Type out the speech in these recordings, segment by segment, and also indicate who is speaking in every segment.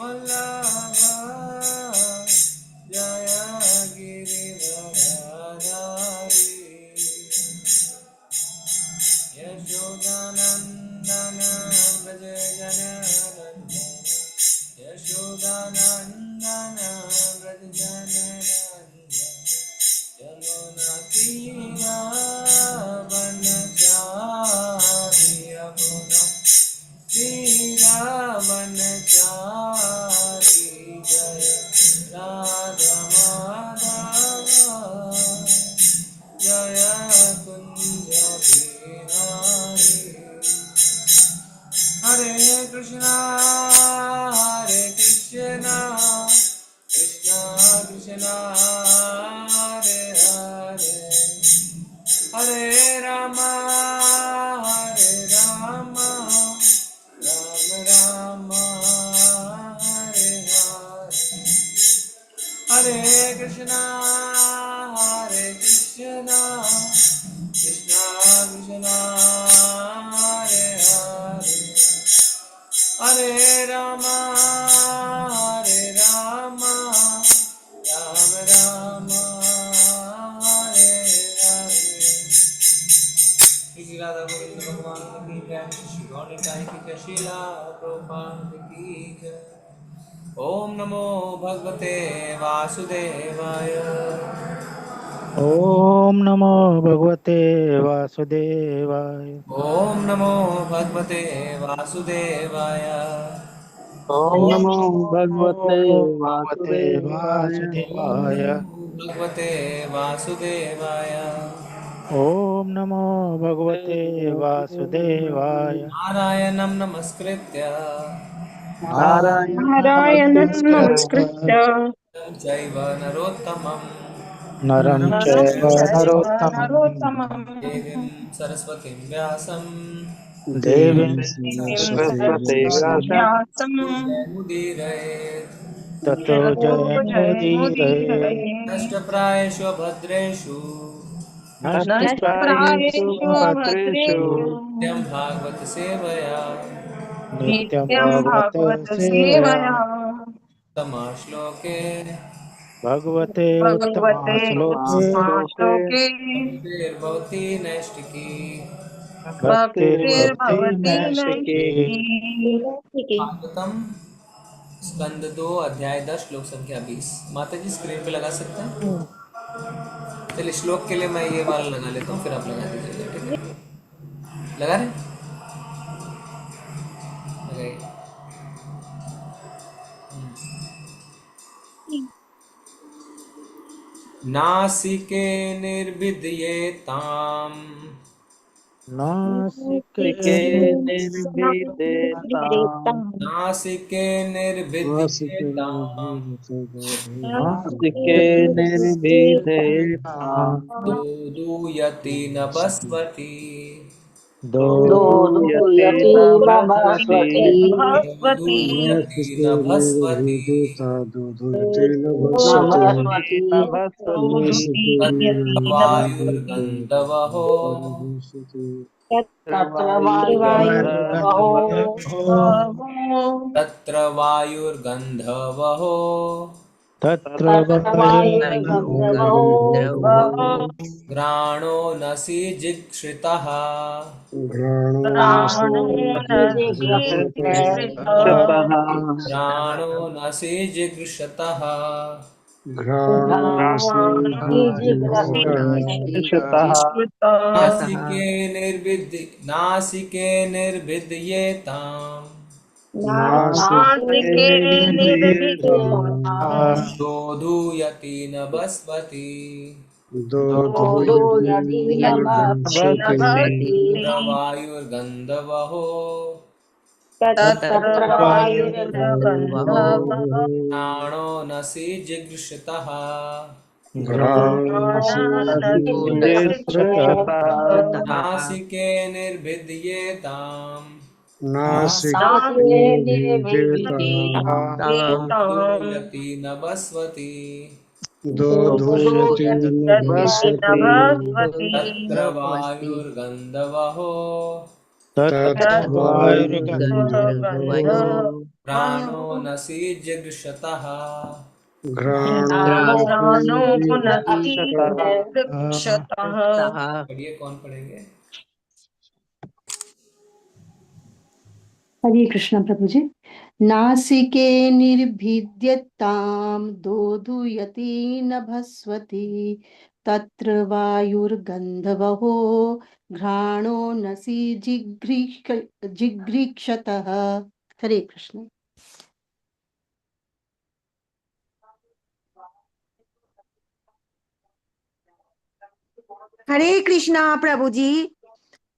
Speaker 1: वल्लभ जय गिरिवरधारी यशोदानन्दन व्रज जनरञ्जन यशोदानन्दन व्रज जनरञ्जन यमुनातीरावनचारि यमुना श्रीरावनचारि जय राधा माधव जय कुंज बिहारी हरे कृष्णा कृष्णा कृष्णा हरे हरे हरे राम राम राम हरे हरे हरे कृष्णा कृष्णा कृष्णा हरे हरे हरे राम राम राम हरे हरे श्री राधा गोविंद भगवान की जय श्री गौर निताई की जय शीला प्रभुपाद की जय ओम नमो भगवते वासुदेवाय
Speaker 2: ओम नमो भगवते वासुदेवाय।
Speaker 1: ओम नमो भगवते वासुदेवाय
Speaker 3: ओम
Speaker 2: ओम
Speaker 3: नमो
Speaker 2: नमो
Speaker 3: भगवते
Speaker 2: भगवते
Speaker 3: वासुदेवाय।
Speaker 1: ओम
Speaker 2: वासुदेवाय।
Speaker 1: नमो भगवते वासुदेवाय
Speaker 2: ओम नमो भगवते वासुदेवाय।
Speaker 1: नारायणं नमस्कृत्य
Speaker 3: नारायण
Speaker 4: नारायणं
Speaker 3: नमस्कृत्य
Speaker 4: नमस्कृत्य
Speaker 1: नरं चैव नरोत्तमं
Speaker 2: नरं
Speaker 4: नरं
Speaker 2: चैव
Speaker 4: चैव
Speaker 2: नरोत्तमं
Speaker 1: देवीं सरस्वतीं व्यासं
Speaker 2: देवीं
Speaker 4: देवीं
Speaker 3: सरस्वती
Speaker 4: सरस्वतीं
Speaker 3: व्यास
Speaker 4: व्यासं
Speaker 1: जयमुदीरयेत्
Speaker 2: ततो
Speaker 4: ततो
Speaker 2: जयमुदीरये।
Speaker 4: जयमुदीरये।
Speaker 1: नष्टप्रायेषु भद्रेषु
Speaker 3: नष्टप्रायेषु
Speaker 4: नष्टप्रायेषु
Speaker 3: भद्रेषु
Speaker 4: अभद्रेषु
Speaker 1: नित्यं भागवत सेवया
Speaker 2: नित्यं
Speaker 4: नित्यं
Speaker 2: भगवत
Speaker 4: भागवत
Speaker 2: सेवया
Speaker 4: सेवया
Speaker 1: तमाश्लोके
Speaker 2: भगवते
Speaker 4: भगवते
Speaker 2: उत्तमाश्लोके
Speaker 3: श्लोके
Speaker 4: उत्तमाश्लोके
Speaker 1: भक्तिर्भवति नैष्टिकी
Speaker 2: भक्तिर्भवति
Speaker 4: भक्तिर्भवति
Speaker 2: नैष्ठिकी।
Speaker 4: नैष्ठिकी।
Speaker 1: भागवतम स्कंद 2 अध्याय 10 श्लोक संख्या 20। माता जी स्क्रीन पे लगा सकते हैं। चलिए श्लोक के लिए मैं ये वाला लगा लेता हूँ, फिर आप लगा दीजिएगा, ठीक है? लगा रहे लगाइए। नासिके निर्विद्येताम्
Speaker 2: नासिके
Speaker 3: नासिके निर्भीदेताम्
Speaker 1: नासिके निर्विद्येताम्
Speaker 3: नासिके निर्भीदेताम्
Speaker 1: दूयति न बस्वती
Speaker 3: दोयते
Speaker 4: दोदुयति
Speaker 3: नमस्वती
Speaker 4: नमस्वती भगवती
Speaker 1: दूयति न भस्वती
Speaker 3: दोयते
Speaker 4: नमस्वती
Speaker 3: नमस्वती
Speaker 4: दोदुयति
Speaker 1: तत्र वायुर्गन्धवहो
Speaker 4: तत्र
Speaker 3: वायुर्गन्धवो
Speaker 4: वायुर्गन्धवो
Speaker 1: तत्र वायुर्गन्धवहो
Speaker 2: तत्र
Speaker 4: तत्र वायुर्गन्धवो
Speaker 2: वायुर्गन्धर्वो
Speaker 1: घ्राणो नसिजिक्षितः
Speaker 4: प्राणो न जिगीषतः
Speaker 3: क्षतः
Speaker 1: घ्राणो नसिजिगृषतः
Speaker 4: घ्राणो न
Speaker 3: क्षतः
Speaker 4: जिगीषतः
Speaker 1: नासिके निर्विद्येताम्
Speaker 3: नासिके
Speaker 4: नासिके निर्विद्यताम्
Speaker 3: निर्भीदेताम्
Speaker 1: दोधूयति न बस्वती
Speaker 4: दोदुयति
Speaker 3: नमस्वती
Speaker 4: नभस्ति
Speaker 1: तत्र वायुर्गन्धवहो
Speaker 4: तत्र
Speaker 2: तत्र
Speaker 4: वायुर्गन्धवः
Speaker 1: घ्राणो नसिजिगृषतः
Speaker 3: क्षतः
Speaker 1: नासिके निर्विद्येताम्
Speaker 4: नासिके निर्विद्येताम्
Speaker 1: दोधूयति न बस्वती
Speaker 4: दोदुयति
Speaker 3: बस्वती
Speaker 4: नभस्वति
Speaker 1: तत्र वायुर्गन्धवहो
Speaker 2: तत्वायुर्गन्धर्वो
Speaker 1: प्राणो नसि जिगृषतः।
Speaker 4: घ्राणो
Speaker 1: पढ़िए, कौन पढ़ेंगे?
Speaker 5: हरे कृष्ण प्रभु जी। नासिके निर्भिद्यतां दोधुयति नभस्वति तत्र वायुर्गन्धवहो घ्राणो नसि जिघ्रीक्षतः। हरे कृष्ण।
Speaker 6: हरे कृष्णा प्रभु जी।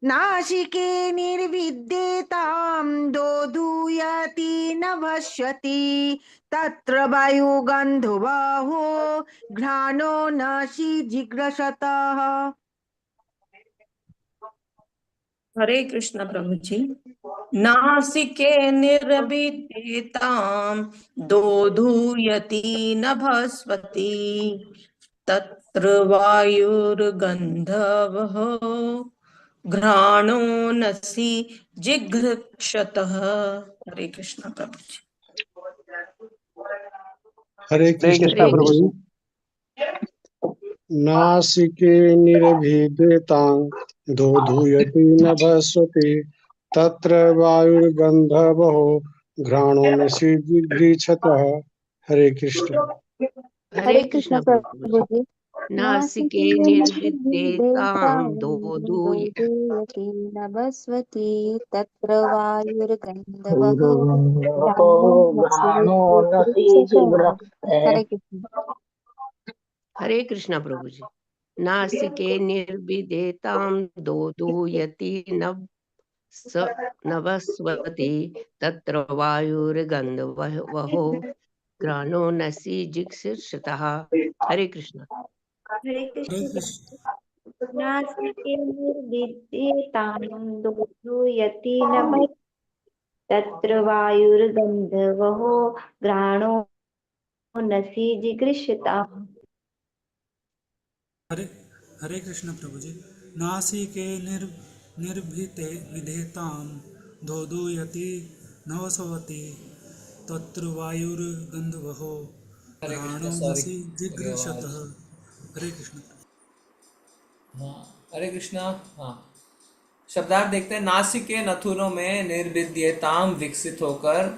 Speaker 6: नासिके निर्विद्यतां दोधूयति न भस्वति तत्र वायुगन्धवहो घ्राणो नसि जिघ्रसतः।
Speaker 7: हरे कृष्ण प्रभु जी। नासिके निर्विद्यतां दोधूयति न भस्वति तत्र वायुर्गन्धवः घ्राणो नसि जिघ्रक्षतः। हरे कृष्ण प्रभु जी।
Speaker 4: हरे कृष्ण प्रभु जी। नासिके निर्भिद्यतां दोधूयति न भस्वति तत्र वायुर्गन्धवो घ्राणो नसि जिघ्रीक्षतः। हरे कृष्ण।
Speaker 3: हरे कृष्ण प्रभु जी। नासिके निर्विद्येतां दोधूयति नभस्वति तत्र वायुर्गन्धवः घ्राणो नसि जिघ्रीक्षतः। हरे कृष्ण। हरे कृष्ण प्रभु जी। नासिके निर्विद्येतां दोधूयति नभस्वति तत्र वायुर्गन्धवः घ्राणो नसि जिघ्रीक्षतः। हरे कृष्ण।
Speaker 8: हरे कृष्ण। नासिके निर्विद्येतां दोधूयति नभस्वति तत्र वायुर्गन्धवो घ्राणो नसि जिगृषतः।
Speaker 9: हरे कृष्ण प्रभु जी। नासिके निर्विधेतां दोधूयति नवसवति तत्र वायुर्गन्धवहो
Speaker 1: हरे कृष्ण,
Speaker 9: घ्राणो
Speaker 1: सॉरी
Speaker 9: नसि
Speaker 1: मेरी आवाज।
Speaker 9: जिघ्रीक्षतः। हरे कृष्ण।
Speaker 1: हाँ, हरे कृष्णा। हाँ, शब्दार्थ देखते हैं। नासिके नथुनों में निर्विद्यताम विकसित होकर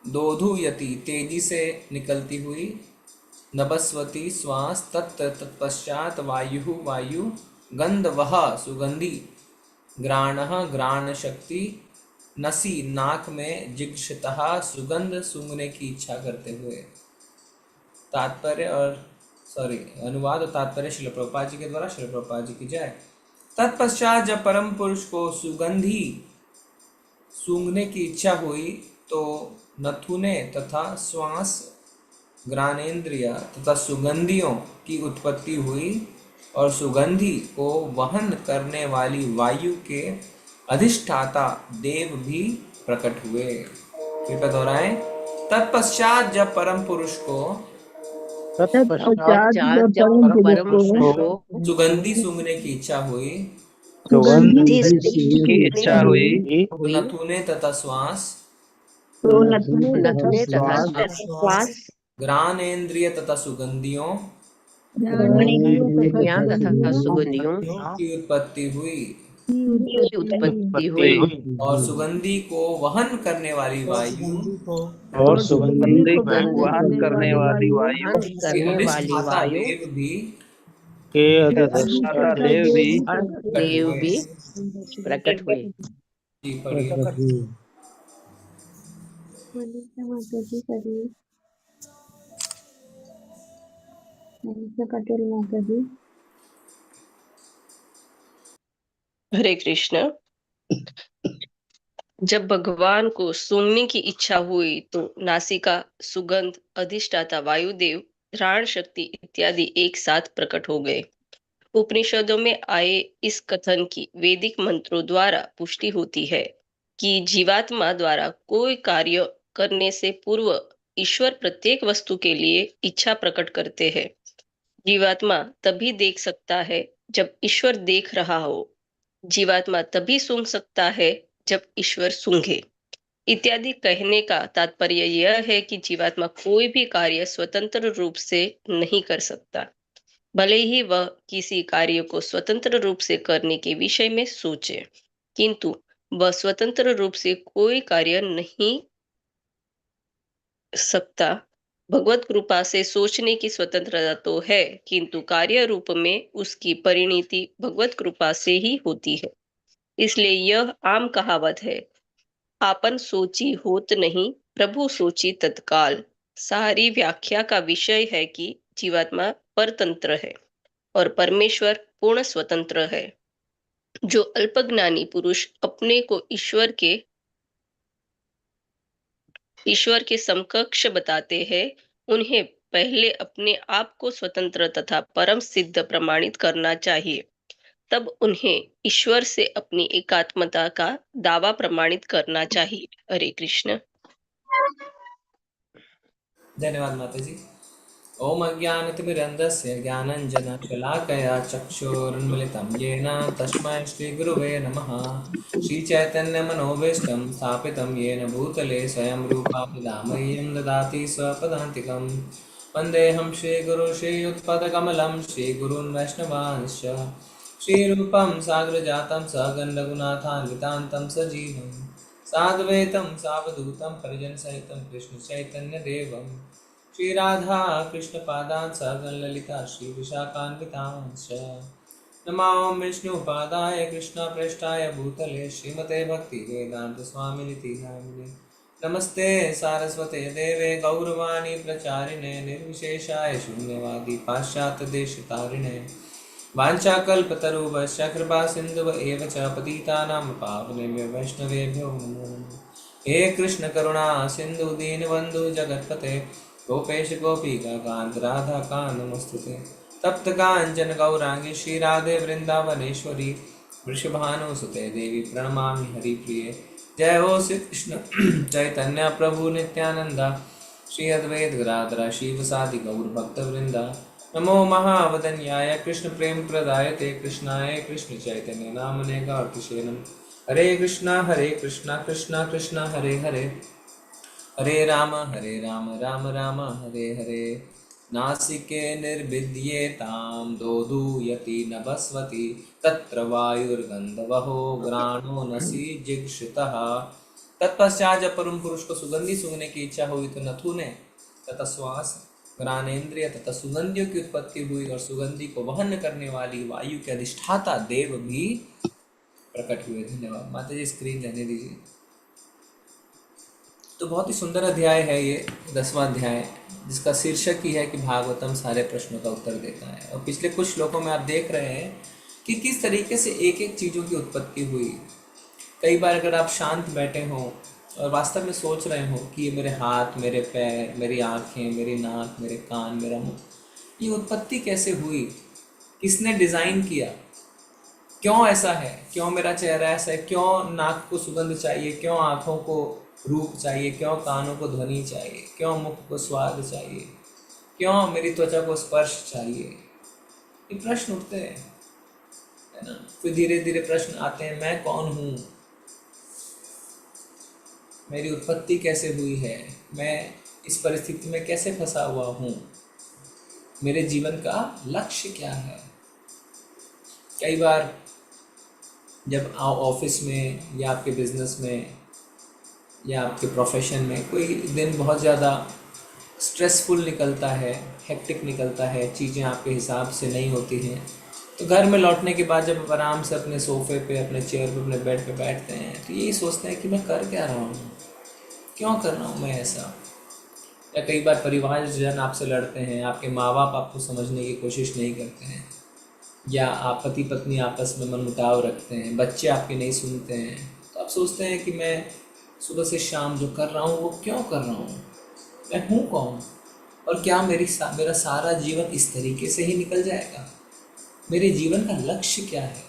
Speaker 1: दोधुयति तेजी से निकलती हुई नभस्वती श्वास तत्पश्चात वायु वायु गंध वह सुगंधी घ्राण घ्राण शक्ति नसी नाक में जिघ्षतः सुगंध सूंघने की इच्छा करते हुए। तात्पर्य और अनुवाद और तात्पर्य श्रील प्रभुपाद जी के द्वारा। श्रील प्रभुपाद जी की जय। तत्पश्चात जब परम पुरुष को सुगंधी सूंघने की इच्छा हुई तो नथुने तथा श्वास घ्राणेन्द्रिय तथा सुगंधियों की उत्पत्ति हुई और सुगंधि को वहन करने वाली वायु के अधिष्ठाता देव भी प्रकट हुए। कृपया दोहराएं। तत्पश्चात जब परम पुरुष को
Speaker 2: तत्पश्चात
Speaker 3: जब परम पुरुष को
Speaker 1: सुगंधि सूंघने की इच्छा हुई
Speaker 2: सुगंधि
Speaker 3: की इच्छा हुई
Speaker 1: तो नथुने तथा श्वास
Speaker 3: तो नथुने तथा श्वास
Speaker 1: घ्राणेन्द्रिय तथा सुगंधियों
Speaker 3: घ्राणेन्द्रियां तथा सुगंधियों
Speaker 1: की उत्पत्ति हुई
Speaker 3: की उत्पत्ति हुई
Speaker 1: और सुगंधि को वहन करने वाली वायु
Speaker 2: और सुगंधि
Speaker 3: वहन करने वाली
Speaker 1: के अधिष्ठाता देव भी
Speaker 2: के अधिष्ठाता
Speaker 3: देव भी प्रकट हुए।
Speaker 1: जी पढ़िए।
Speaker 8: माता जी करिए। पटेल माता जी।
Speaker 10: हरे कृष्ण। जब भगवान को सूंघने की इच्छा हुई तो नासिका सुगंध अधिष्ठाता वायुदेव घ्राण शक्ति इत्यादि एक साथ प्रकट हो गए। उपनिषदों में आए इस कथन की वैदिक मंत्रों द्वारा पुष्टि होती है कि जीवात्मा द्वारा कोई कार्य करने से पूर्व ईश्वर प्रत्येक वस्तु के लिए इच्छा प्रकट करते हैं। जीवात्मा तभी देख सकता है जब ईश्वर देख रहा हो। जीवात्मा तभी सूंघ सकता है जब ईश्वर सूंघे। इत्यादि कहने का तात्पर्य यह है कि जीवात्मा कोई भी कार्य स्वतंत्र रूप से नहीं कर सकता, भले ही वह किसी कार्य को स्वतंत्र रूप से करने के विषय में सोचे, किंतु वह स्वतंत्र रूप से कोई कार्य नहीं सकता। भगवत कृपा से सोचने की स्वतंत्रता तो है, किंतु कार्य रूप में उसकी परिणति भगवत कृपा से ही होती है। इसलिए यह आम कहावत है, आपन सोची होत नहीं, प्रभु सोची तत्काल। सारी व्याख्या का विषय है कि जीवात्मा परतंत्र है और परमेश्वर पूर्ण स्वतंत्र है। जो अल्पज्ञानी पुरुष अपने को ईश्वर के समकक्ष बताते हैं, उन्हें पहले अपने आप को स्वतंत्र तथा परम सिद्ध प्रमाणित करना चाहिए, तब उन्हें ईश्वर से अपनी एकात्मता का दावा प्रमाणित करना चाहिए। हरे कृष्ण।
Speaker 1: धन्यवाद माता जी। ओम अज्ञानतिमिरन्धस्य ज्ञानञ्जनशलाकया चक्षुरुन्मिलितं येन तस्मै श्रीगुरुवे नमः। श्रीचैतन्यमनोभीष्टं स्थापितं येन भूतले स्वयं रूपा तदा मह्यं ददाति स्वपदान्तिकं। वन्देऽहं श्रीगुरुं श्रीयुत्पदकमलं श्रीगुरून् वैष्णवांश्च। श्रीरूपं साग्रजातं सगन्धगुणाथान्वितान्तं सजीवं साद्वैतं सावधूतं परिजनसहितं कृष्णचैतन्यदेवं श्री राधा कृष्ण पादान् सगन ललिता श्री विशाखान्वितांश्च। नमो विष्णुपादाय कृष्ण प्रेष्ठाय भूतले श्रीमते भक्ति वेदांत स्वामिनिति नामिने। नमस्ते सारस्वते देवे गौरवाणी प्रचारिणे निर्विशेषाय शून्यवादी पाश्चात्य देशतारिणे। वाञ्छाकल्पतरुभ्यश्च कृपा सिन्धुव एव च पतितानां पावनेभ्यो वैष्णवेभ्यो नमो नमः। हे कृष्ण करुणा सिन्धु दीनबन्धु जगत्पते गोपेश गोपिका कांत राधा कांत नमोस्तुते। तप्त कांचन गौरांगी श्री राधे वृंदावनेश्वरी वृषभानुसुते देवी प्रणमामि हरिप्रिये। जय हो श्री कृष्ण चैतन्य प्रभु नित्यानंद श्री अद्वैत गदाधर शिवसादि गौर भक्त वृंदा। नमो महावदन्याय कृष्ण प्रेम प्रदायते कृष्णाय कृष्ण चैतन्य नामने गौरकिशेनम। हरे कृष्णा कृष्णा कृष्णा हरे हरे, हरे राम राम राम हरे हरे। नासिके निर्विद्येतां दोदूयति नभस्वति तत्र वायुर्गन्धवहो घ्राणो नसी जिघ्षितः। तत्पश्चात जब परम पुरुष को सुगंधी सूंघने की इच्छा हुई तो नथुने तथा श्वास घ्राणेन्द्रिय तथा सुगंधियों की उत्पत्ति हुई और सुगंधी को वहन करने वाली वायु के अधिष्ठाता देव भी प्रकट हुए। धन्यवाद माता जी, स्क्रीन रहने दीजिए। तो बहुत ही सुंदर अध्याय है ये 10वां अध्याय, जिसका शीर्षक ही है कि भागवतम सारे प्रश्नों का उत्तर देता है। और पिछले कुछ श्लोकों में आप देख रहे हैं कि किस तरीके से एक एक चीज़ों की उत्पत्ति हुई। कई बार अगर आप शांत बैठे हों और वास्तव में सोच रहे हो कि ये मेरे हाथ, मेरे पैर, मेरी आँखें, मेरी नाक, मेरे कान, मेरा मुंह, ये उत्पत्ति कैसे हुई, किसने डिज़ाइन किया, क्यों ऐसा है, क्यों मेरा चेहरा ऐसा है, क्यों नाक को सुगंध चाहिए, क्यों आँखों को रूप चाहिए, क्यों कानों को ध्वनि चाहिए, क्यों मुख को स्वाद चाहिए, क्यों मेरी त्वचा को स्पर्श चाहिए, ये प्रश्न उठते हैं, है ना। फिर धीरे धीरे प्रश्न आते हैं, मैं कौन हूँ, मेरी उत्पत्ति कैसे हुई है, मैं इस परिस्थिति में कैसे फंसा हुआ हूँ, मेरे जीवन का लक्ष्य क्या है। कई बार जब ऑफिस में या आपके बिजनेस में या आपके प्रोफेशन में कोई दिन बहुत ज़्यादा स्ट्रेसफुल निकलता है, हेक्टिक निकलता है, चीज़ें आपके हिसाब से नहीं होती हैं, तो घर में लौटने के बाद जब आप आराम से अपने सोफ़े पे, अपने चेयर पे, अपने बेड पे बैठते हैं तो यही सोचते हैं कि मैं कर क्या रहा हूँ, क्यों कर रहा हूँ मैं ऐसा। या कई बार परिवारजन आपसे लड़ते हैं, आपके माँ बाप आपको समझने की कोशिश नहीं करते हैं, या आप पति पत्नी आपस में मनमुटाव रखते हैं, बच्चे आपके नहीं सुनते हैं, तो आप सोचते हैं कि मैं सुबह से शाम जो कर रहा हूँ वो क्यों कर रहा हूँ, मैं हूँ कौन, और क्या मेरा सारा जीवन इस तरीके से ही निकल जाएगा। मेरे जीवन का लक्ष्य क्या है,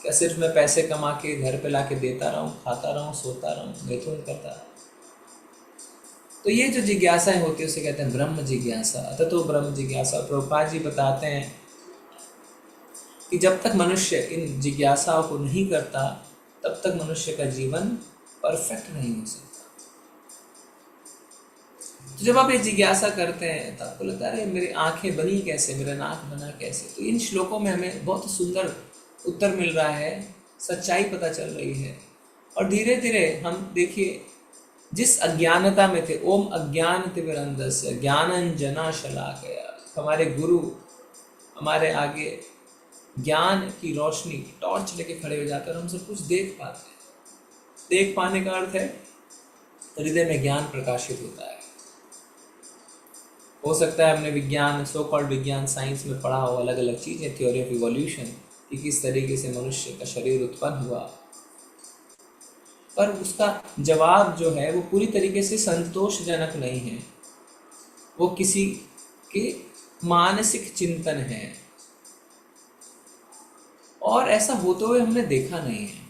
Speaker 1: क्या सिर्फ मैं पैसे कमा के घर पे ला के देता रहूँ, खाता रहूँ, सोता रहूँ, मैथुन करता रहूँ। तो ये जो जिज्ञासाएं होती है उसे कहते हैं ब्रह्म जिज्ञासा, अतः तो ब्रह्म जिज्ञासा। प्रभुपाद जी बताते हैं कि जब तक मनुष्य इन जिज्ञासाओं को नहीं करता तब तक मनुष्य का जीवन परफेक्ट नहीं हो सकता। तो जब आप ये जिज्ञासा करते हैं तो आपको लगता है अरे मेरी आंखें बनी कैसे, मेरा नाक बना कैसे। तो इन श्लोकों में हमें बहुत सुंदर उत्तर मिल रहा है, सच्चाई पता चल रही है। और धीरे धीरे हम देखिए, जिस अज्ञानता में थे, ओम अज्ञानतिमिरन्धस्य ज्ञानांजनशलाकया, हमारे गुरु हमारे आगे ज्ञान की रोशनी टॉर्च लेके खड़े हो जाकर हम सब कुछ देख पाते हैं। देख पाने का अर्थ है हृदय में ज्ञान प्रकाशित होता है। हो सकता है हमने विज्ञान, सो कॉल्ड विज्ञान, साइंस में पढ़ा हो अलग अलग चीज़ें, थ्योरी ऑफ इवोल्यूशन, कि किस तरीके से मनुष्य का शरीर उत्पन्न हुआ, पर उसका जवाब जो है वो पूरी तरीके से संतोषजनक नहीं है। वो किसी के मानसिक चिंतन है, और ऐसा होते हुए हमने देखा नहीं है।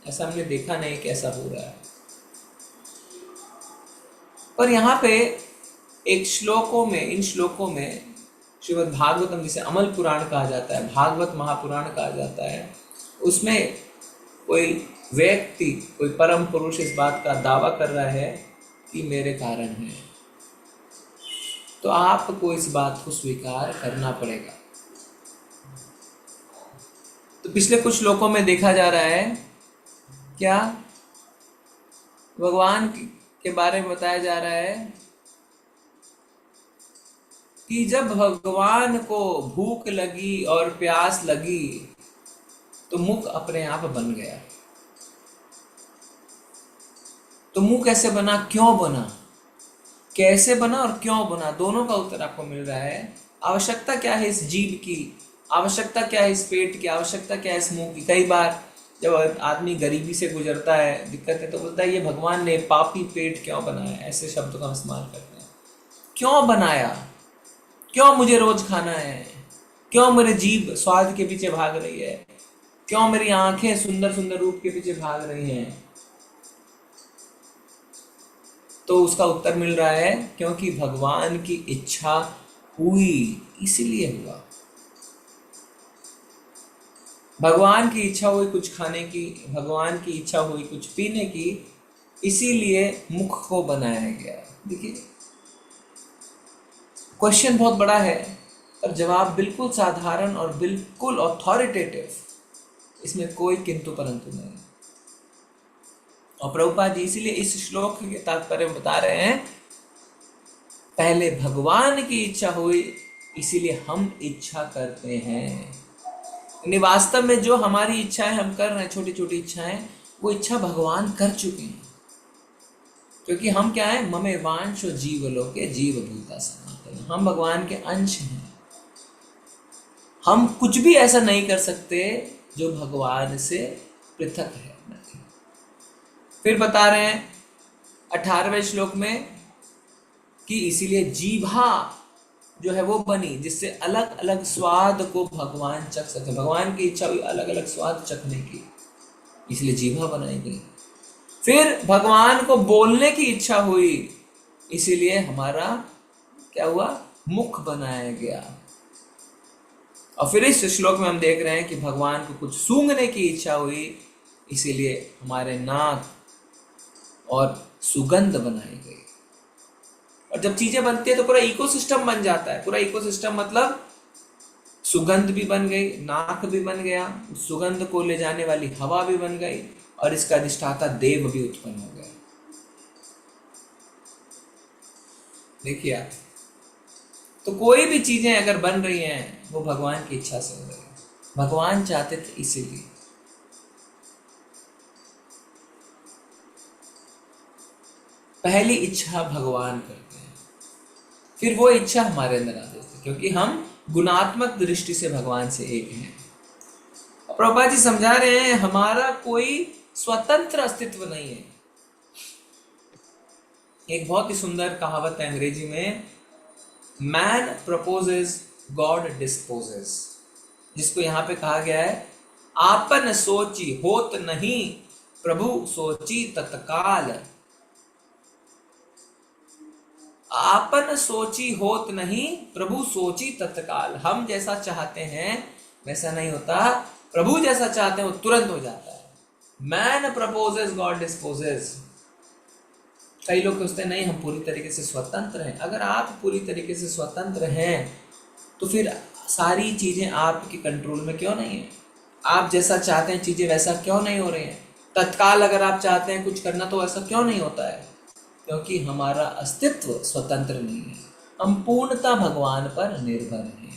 Speaker 1: ऐसा हमने देखा नहीं कि ऐसा हो रहा है। पर यहाँ पे एक श्लोकों में, इन श्लोकों में श्रीमद् भागवतम, जिसे अमल पुराण कहा जाता है, भागवत महापुराण कहा जाता है, उसमें कोई व्यक्ति, कोई परम पुरुष इस बात का दावा कर रहा है कि मेरे कारण है। तो आपको इस बात को स्वीकार करना पड़ेगा। तो पिछले कुछ श्लोकों में देखा जा रहा है क्या, भगवान के बारे में बताया जा रहा है कि जब भगवान को भूख लगी और प्यास लगी तो मुख अपने आप बन गया। तो मुंह कैसे बना, क्यों बना, कैसे बना और क्यों बना, दोनों का उत्तर आपको मिल रहा है। आवश्यकता क्या है इस जीभ की, आवश्यकता क्या है इस पेट की, आवश्यकता क्या है इस मुंह की। कई बार जब आदमी गरीबी से गुजरता है, दिक्कत है, तो बोलता है ये भगवान ने पापी पेट क्यों बनाया, ऐसे शब्दों का इस्तेमाल करते हैं। क्यों बनाया, क्यों मुझे रोज खाना है, क्यों मेरे जीभ स्वाद के पीछे भाग रही है, क्यों मेरी आंखें सुंदर सुंदर रूप के पीछे भाग रही हैं। तो उसका उत्तर मिल रहा है क्योंकि भगवान की इच्छा हुई, इसीलिए हुआ। भगवान की इच्छा हुई कुछ खाने की, भगवान की इच्छा हुई कुछ पीने की, इसीलिए मुख को बनाया गया। देखिए, क्वेश्चन बहुत बड़ा है पर जवाब बिल्कुल साधारण और बिल्कुल ऑथोरिटेटिव, इसमें कोई किंतु परंतु नहीं। और प्रभुपाद जी इसीलिए इस श्लोक के तात्पर्य बता रहे हैं, पहले भगवान की इच्छा हुई इसीलिए हम इच्छा करते हैं। वास्तव में जो हमारी इच्छाएं हम कर रहे हैं, छोटी छोटी इच्छाएं, वो इच्छा भगवान कर चुके हैं। क्योंकि हम क्या है, ममे वांशो जीवलोके जीवभूता सनातन, हम भगवान के अंश हैं। हम कुछ भी ऐसा नहीं कर सकते जो भगवान से पृथक है। फिर बता रहे हैं 18वें श्लोक में कि इसीलिए जीभा जो है वो बनी, जिससे अलग अलग स्वाद को भगवान चख सके। भगवान की इच्छा हुई अलग अलग स्वाद चखने की, इसलिए जीभा बनाई गई। फिर भगवान को बोलने की इच्छा हुई, इसीलिए हमारा क्या हुआ, मुख बनाया गया। और फिर इस श्लोक में हम देख रहे हैं कि भगवान को कुछ सूंघने की इच्छा हुई, इसीलिए हमारे नाक और सुगंध बनाई गई। और जब चीजें बनती है तो पूरा इकोसिस्टम बन जाता है। पूरा इकोसिस्टम मतलब सुगंध भी बन गई, नाक भी बन गया, सुगंध को ले जाने वाली हवा भी बन गई, और इसका अधिष्ठाता देव भी उत्पन्न हो गया। देखिए आप, तो कोई भी चीजें अगर बन रही हैं वो भगवान की इच्छा से हो रही है। भगवान चाहते थे इसीलिए। पहली इच्छा भगवान करते हैं, फिर वो इच्छा हमारे अंदर आती है, क्योंकि हम गुणात्मक दृष्टि से भगवान से एक हैं। प्रभुपाद जी समझा रहे हैं हमारा कोई स्वतंत्र अस्तित्व नहीं है। एक बहुत ही सुंदर कहावत है अंग्रेजी में, मैन प्रपोजेस गॉड डिस्पोजेस, जिसको यहाँ पे कहा गया है, आपन सोची होत नहीं प्रभु सोची तत्काल। आपन सोची होत नहीं प्रभु सोची तत्काल। हम जैसा चाहते हैं वैसा नहीं होता, प्रभु जैसा चाहते हैं वो तुरंत हो जाता है। Man proposes God disposes. कई लोग सोचते हैं नहीं हम पूरी तरीके से स्वतंत्र हैं। अगर आप पूरी तरीके से स्वतंत्र हैं तो फिर सारी चीजें आपके कंट्रोल में क्यों नहीं है? आप जैसा चाहते हैं चीजें वैसा क्यों नहीं हो रही हैं? तत्काल अगर आप चाहते हैं कुछ करना तो ऐसा क्यों नहीं होता है? क्योंकि हमारा अस्तित्व स्वतंत्र नहीं है, हम पूर्णतः भगवान पर निर्भर हैं।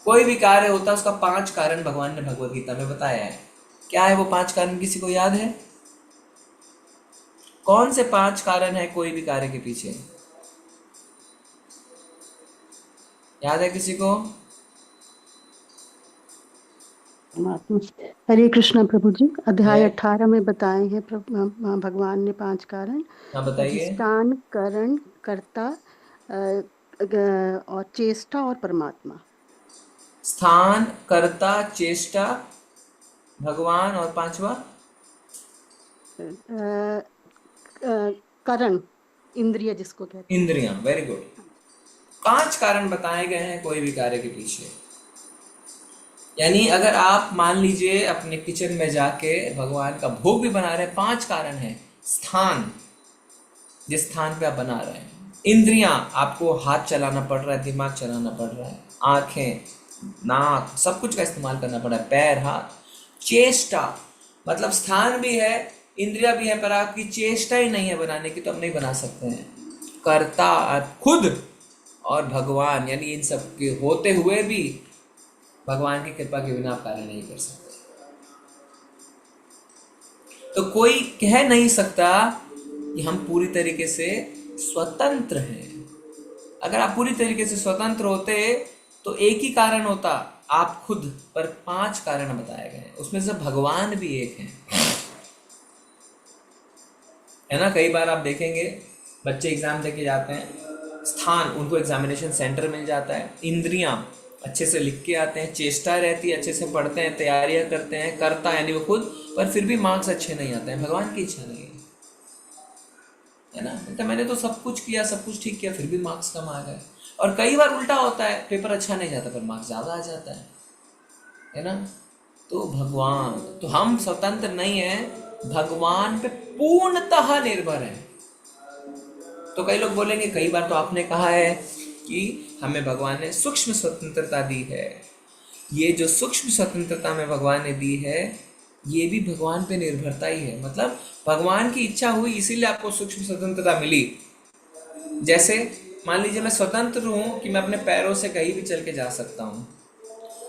Speaker 1: कोई भी कार्य होता है उसका 5 कारण भगवान ने भगवद गीता में बताया है। क्या है वो 5 कारण? किसी को याद है? कौन से 5 कारण है कोई भी कार्य के पीछे? याद है किसी को?
Speaker 5: हरे कृष्णा प्रभु जी। अध्याय
Speaker 1: है?
Speaker 5: 18 में बताए हैं भगवान ने 5 कारण।
Speaker 1: हाँ बताइए।
Speaker 5: अधिष्ठान, करण, कर्ता, और चेष्टा और परमात्मा।
Speaker 1: स्थान, कर्ता, चेष्टा, भगवान और 5वां
Speaker 5: करण, इंद्रिय जिसको कहते हैं।
Speaker 1: इंद्रियां। Very good. 5 कारण बताए गए हैं कोई भी कार्य के पीछे। यानी अगर आप मान लीजिए अपने किचन में जाके भगवान का भोग भी बना रहे हैं, 5 कारण हैं। स्थान, जिस स्थान पे आप बना रहे हैं। इंद्रियां, आपको हाथ चलाना पड़ रहा है, दिमाग चलाना पड़ रहा है, आंखें, नाक, सब कुछ का इस्तेमाल करना पड़ रहा है, पैर, हाथ। चेष्टा मतलब स्थान भी है, इंद्रिया भी है, पर आपकी चेष्टा ही नहीं है बनाने की तो हम नहीं बना सकते हैं। कर्ता, आप खुद, और भगवान, यानी इन सब के होते हुए भी भगवान की कृपा के बिना आप कार्य नहीं कर सकते। तो कोई कह नहीं सकता कि हम पूरी तरीके से स्वतंत्र हैं। अगर आप पूरी तरीके से स्वतंत्र होते तो एक ही कारण होता, आप खुद, पर 5 कारण बताए गए हैं, उसमें से भगवान भी एक है ना। कई बार आप देखेंगे बच्चे एग्जाम देके जाते हैं, स्थान, उनको एग्जामिनेशन सेंटर मिल जाता है, इंद्रियां अच्छे से लिख के आते हैं, चेष्टा रहती है, अच्छे से पढ़ते हैं, तैयारियां करते हैं, करता यानी वो खुद, पर फिर भी मार्क्स अच्छे नहीं आते हैं। भगवान की इच्छा नहीं है ना। तो मैंने तो सब कुछ किया, सब कुछ ठीक किया, फिर भी मार्क्स कम आ गए। और कई बार उल्टा होता है, पेपर अच्छा नहीं जाता पर मार्क्स ज़्यादा आ जाता है ना। तो भगवान, तो हम स्वतंत्र नहीं हैं, भगवान पे पूर्णतः निर्भर हैं। तो कई लोग बोलेंगे कई बार तो आपने कहा है कि हमें भगवान ने सूक्ष्म स्वतंत्रता दी है। ये जो सूक्ष्म स्वतंत्रता में भगवान ने दी है ये भी भगवान पे निर्भरता ही है। मतलब भगवान की इच्छा हुई इसीलिए आपको सूक्ष्म स्वतंत्रता मिली। जैसे मान लीजिए मैं स्वतंत्र हूँ कि मैं अपने पैरों से कहीं भी चल के जा सकता हूँ,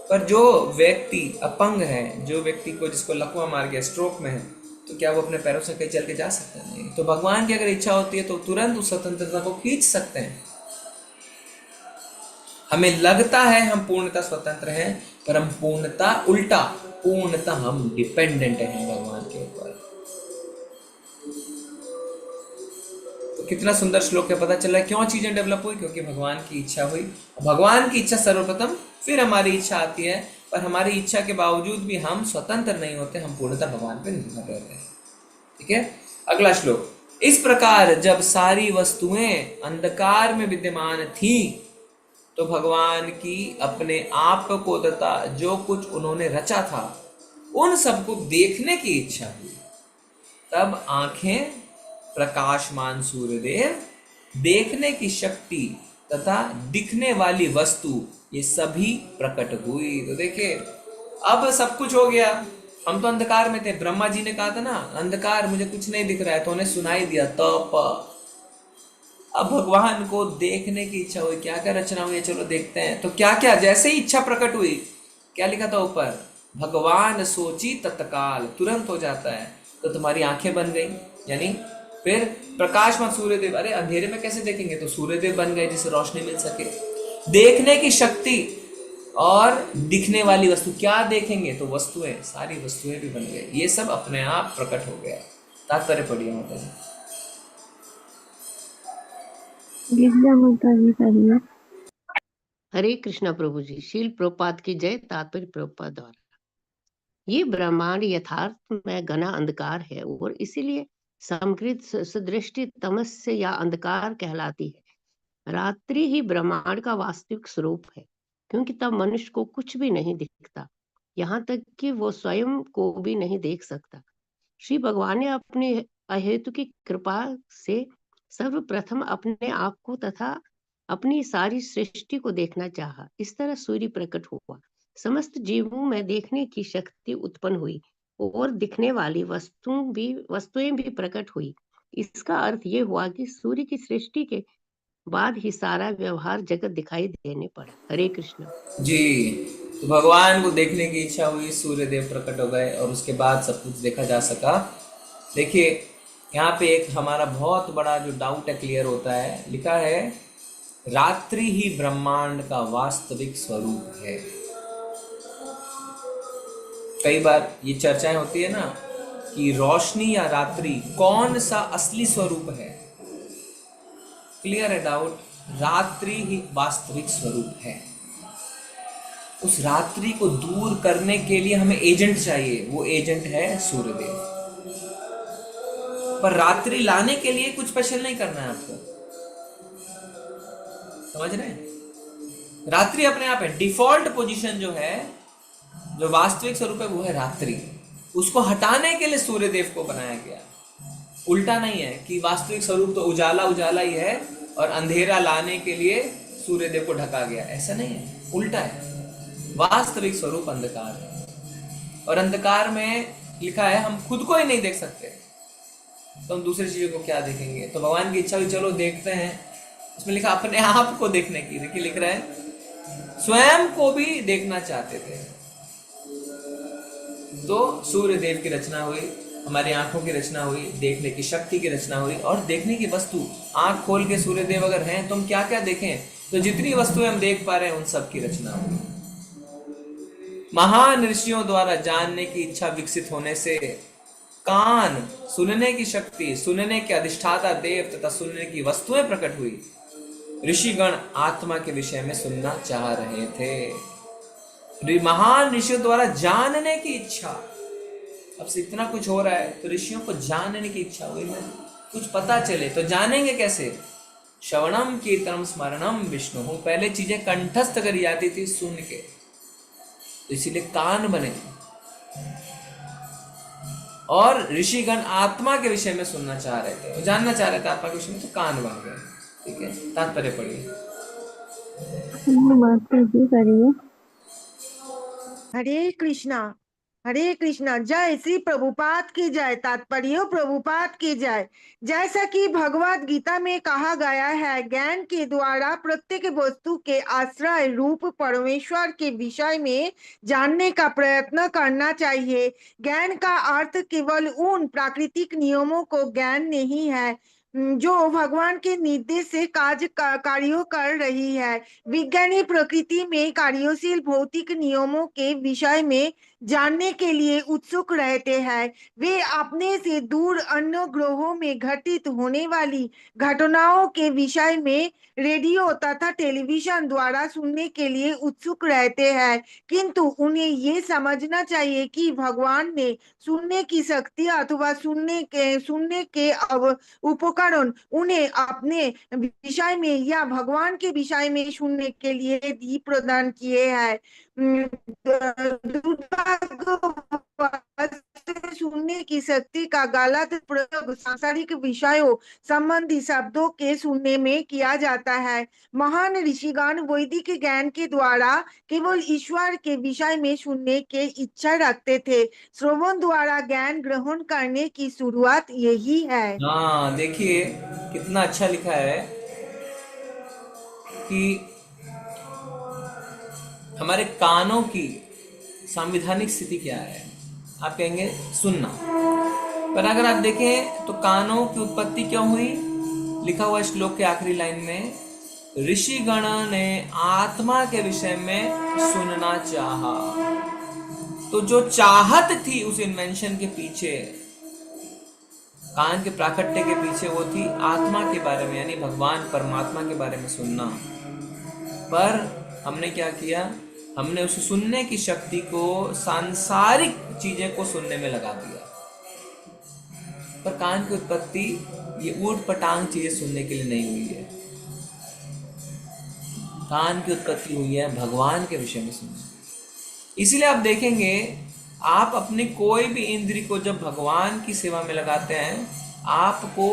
Speaker 1: पर जो व्यक्ति अपंग है, जो व्यक्ति को जिसको लकवा मार गया, स्ट्रोक में है, तो क्या वो अपने पैरों से कहीं चल के जा सकते हैं? नहीं। तो भगवान की अगर इच्छा होती है तो तुरंत उस स्वतंत्रता को खींच सकते हैं। हमें लगता है हम पूर्णतः स्वतंत्र हैं, पर हम पूर्णतः उल्टा, पूर्णतः हम डिपेंडेंट हैं भगवान के ऊपर। तो कितना सुंदर श्लोक है, पता चला क्यों चीजें डेवलप हुई? क्योंकि भगवान की इच्छा हुई। भगवान की इच्छा सर्वप्रथम, फिर हमारी इच्छा आती है, पर हमारी इच्छा के बावजूद भी हम स्वतंत्र नहीं होते, हम पूर्णतः भगवान पर निर्भर रहते हैं। ठीक है, अगला श्लोक। इस प्रकार जब सारी वस्तुएं अंधकार में विद्यमान थी तो भगवान की अपने आप को तथा जो कुछ उन्होंने रचा था उन सबको देखने की इच्छा हुई। तब आंखें, प्रकाशमान सूर्यदेव, देखने की शक्ति तथा दिखने वाली वस्तु, ये सभी प्रकट हुई। तो देखिए अब सब कुछ हो गया। हम तो अंधकार में थे, ब्रह्मा जी ने कहा था ना अंधकार, मुझे कुछ नहीं दिख रहा है, तो उन्हें सुनाई दिया तप। अब भगवान को देखने की इच्छा हुई, क्या क्या रचना हुई है, चलो देखते हैं। तो क्या क्या, जैसे ही इच्छा प्रकट हुई, क्या लिखा था ऊपर? भगवान सोची तत्काल, तुरंत हो जाता है। तो तुम्हारी आंखें बन गई, यानी फिर प्रकाशमान सूर्यदेव, अरे अंधेरे में कैसे देखेंगे, तो सूर्यदेव बन गए जिससे रोशनी मिल सके। देखने की शक्ति और दिखने वाली वस्तु, क्या देखेंगे, तो वस्तुएं, सारी वस्तुएं भी बन गई। ये सब अपने आप प्रकट हो गया। तात्पर्य पढ़िए माता जी।
Speaker 3: हरे कृष्णा प्रभु जी। शील प्रभुपाद की जय। तात्पर्य प्रभुपाद द्वारा। ये ब्रह्मांड यथार्थ में घना अंधकार है और इसीलिए समकृत सदृष्टि तमस्य या अंधकार कहलाती है। रात्रि ही ब्रह्मांड का वास्तविक स्वरूप है, क्योंकि तब मनुष्य को कुछ भी नहीं दिखता यहाँ तक कि वो स्वयं को भी नहीं देख सकता। श्री भगवान ने अपने अहेतु की कृपा से सर्वप्रथम अपने आप को तथा अपनी सारी सृष्टि को देखना चाहा। इस तरह सूर्य प्रकट हुआ, समस्त जीवों में देखने की शक्ति उत्पन्न हुई और दिखने वाली वस्तुएं भी प्रकट हुई। इसका अर्थ ये हुआ कि सूर्य की सृष्टि के बाद ही सारा व्यवहार जगत दिखाई देने पड़ा। हरे कृष्ण।
Speaker 1: जी, तो भगवान को देखने की इच्छा हुई, सूर्य देव प्रकट हो गए और उसके बाद सब कुछ देखा जा सका। देखिए यहाँ पे एक हमारा बहुत बड़ा जो डाउट है क्लियर होता है। लिखा है रात्रि ही ब्रह्मांड का वास्तविक स्वरूप है। कई बार ये चर्चाएं होती है ना कि रोशनी या रात्रि कौन सा असली स्वरूप है। क्लियर है डाउट, रात्रि ही वास्तविक स्वरूप है। उस रात्रि को दूर करने के लिए हमें एजेंट चाहिए, वो एजेंट है सूर्यदेव। पर रात्रि लाने के लिए कुछ स्पेशल नहीं करना है आपको, समझ रहे हैं? रात्रि अपने आप है, डिफॉल्ट पोजीशन जो है, जो वास्तविक स्वरूप है वो है रात्रि। उसको हटाने के लिए सूर्यदेव को बनाया गया। उल्टा नहीं है कि वास्तविक स्वरूप तो उजाला उजाला ही है और अंधेरा लाने के लिए सूर्यदेव को ढका गया, ऐसा नहीं है, उल्टा है। वास्तविक स्वरूप अंधकार है और अंधकार में लिखा है हम खुद को ही नहीं देख सकते तो हम दूसरी चीजों को क्या देखेंगे। तो भगवान की इच्छा हुई चलो देखते हैं। उसमें लिखा अपने आप को देखने की। देखिए लिख रहे हैं स्वयं को भी देखना चाहते थे। तो सूर्य देव की रचना हुई, हमारी आंखों की रचना हुई, देखने की शक्ति की रचना हुई और देखने की वस्तु। आंख खोल के सूर्य देव अगर हैं तो हम क्या क्या देखें, तो जितनी वस्तुएं हम देख पा रहे हैं उन सब की रचना हुई। महान ऋषियों द्वारा जानने की इच्छा विकसित होने से कान, सुनने की शक्ति, सुनने के अधिष्ठाता देव तथा सुनने की वस्तुएं प्रकट हुई। ऋषिगण आत्मा के विषय में सुनना चाह रहे थे। महान ऋषियों द्वारा जानने की इच्छा। अब से इतना कुछ हो रहा है तो ऋषियों को जानने की इच्छा हुई ना, कुछ पता चले तो जानेंगे कैसे? श्रवणम कीर्तनम स्मरणम विष्णु। पहले चीजें कंठस्थ करी जाती थी सुन के, तो इसीलिए कान बने। और ऋषिगण आत्मा के विषय में सुनना चाह रहे थे, वो जानना चाह रहे थे आत्मा के विषय में, तो कान बन गए। ठीक है, तात्पर्य पढ़िए।
Speaker 6: हरे कृष्णा, हरे कृष्णा। जय श्री प्रभुपाद की जय। तात्पर्य प्रभुपाद की जय। जैसा कि भगवत गीता में कहा गया है, ज्ञान के द्वारा प्रत्येक वस्तु के आश्रय रूप परमेश्वर के विषय में जानने का प्रयत्न करना चाहिए। ज्ञान का अर्थ केवल उन प्राकृतिक नियमों को ज्ञान नहीं है जो भगवान के निर्देश से कार्यों कर रही है। विज्ञानी प्रकृति में कार्यशील भौतिक नियमों के विषय में जानने के लिए उत्सुक रहते हैं। वे अपने से दूर अन्य ग्रहों में घटित होने वाली घटनाओं के विषय में रेडियो तथा टेलीविजन द्वारा सुनने के लिए उत्सुक रहते हैं, किंतु उन्हें ये समझना चाहिए कि भगवान ने सुनने की शक्ति अथवा सुनने के उपकरण उन्हें अपने विषय में या भगवान के विषय में सुनने के लिए भी प्रदान किए हैं। सुनने की शक्ति का गलत प्रयोग सांसारिक विषयों संबंधी शब्दों के सुनने में किया जाता है। महान ऋषिगण वैदिक ज्ञान के द्वारा केवल ईश्वर के विषय में सुनने के इच्छा रखते थे। श्रवण द्वारा ज्ञान ग्रहण करने की शुरुआत यही है।
Speaker 1: हाँ, देखिए कितना अच्छा लिखा है कि हमारे कानों की संवैधानिक स्थिति क्या है। आप कहेंगे सुनना, पर अगर आप देखें तो कानों की उत्पत्ति क्यों हुई? लिखा हुआ श्लोक के आखिरी लाइन में, ऋषिगण ने आत्मा के विषय में सुनना चाहा। तो जो चाहत थी उस इन्वेंशन के पीछे, कान के प्राकट्य के पीछे, वो थी आत्मा के बारे में, यानी भगवान परमात्मा के बारे में सुनना। पर हमने क्या किया? हमने उस सुनने की शक्ति को सांसारिक चीजें को सुनने में लगा दिया। पर कान की उत्पत्ति ये ऊट पटांग चीजें सुनने के लिए नहीं हुई है। कान की उत्पत्ति हुई है भगवान के विषय में सुनने। इसीलिए आप देखेंगे, आप अपनी कोई भी इंद्री को जब भगवान की सेवा में लगाते हैं, आपको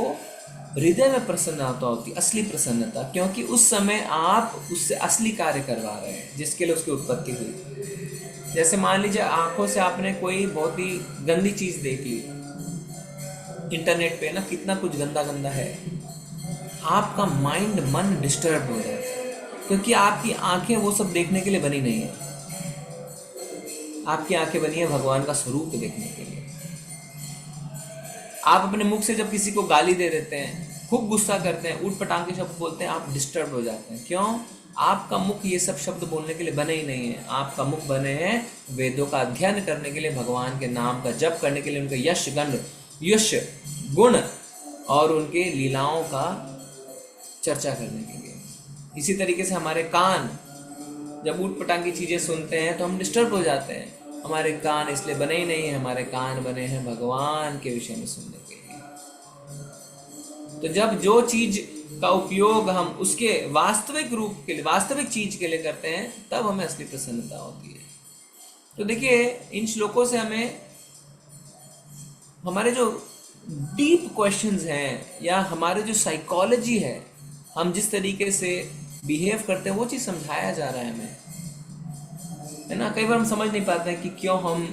Speaker 1: हृदय में प्रसन्नता होती, असली प्रसन्नता, क्योंकि उस समय आप उससे असली कार्य करवा रहे हैं जिसके लिए उसकी उत्पत्ति हुई। जैसे मान लीजिए आंखों से आपने कोई बहुत ही गंदी चीज देख ली, इंटरनेट पे ना कितना कुछ गंदा गंदा है, आपका माइंड, मन डिस्टर्ब हो जाता है, क्योंकि आपकी आंखें वो सब देखने के लिए बनी नहीं है। आपकी आंखें बनी है भगवान का स्वरूप देखने के लिए। आप अपने मुख से जब किसी को गाली दे देते हैं, खूब गुस्सा करते हैं, ऊट पटांग के शब्द बोलते हैं, आप डिस्टर्ब हो जाते हैं। क्यों? आपका मुख ये सब शब्द बोलने के लिए बने ही नहीं है। आपका मुख बने हैं वेदों का अध्ययन करने के लिए, भगवान के नाम का जप करने के लिए, उनके यश गुण और उनके लीलाओं का चर्चा करने के लिए। इसी तरीके से हमारे कान जब ऊट पटांग की चीजें सुनते हैं तो हम डिस्टर्ब हो जाते हैं। हमारे कान इसलिए बने ही नहीं है, हमारे कान बने हैं भगवान के विषय में सुनने के लिए। तो जब जो चीज का उपयोग हम उसके वास्तविक रूप के लिए, वास्तविक चीज के लिए करते हैं, तब हमें असली प्रसन्नता होती है। तो देखिए, इन श्लोकों से हमें हमारे जो डीप क्वेश्चंस हैं या हमारे जो साइकोलॉजी है, हम जिस तरीके से बिहेव करते हैं, वो चीज़ समझाया जा रहा है हमें, है ना। कई बार हम समझ नहीं पाते हैं कि क्यों हम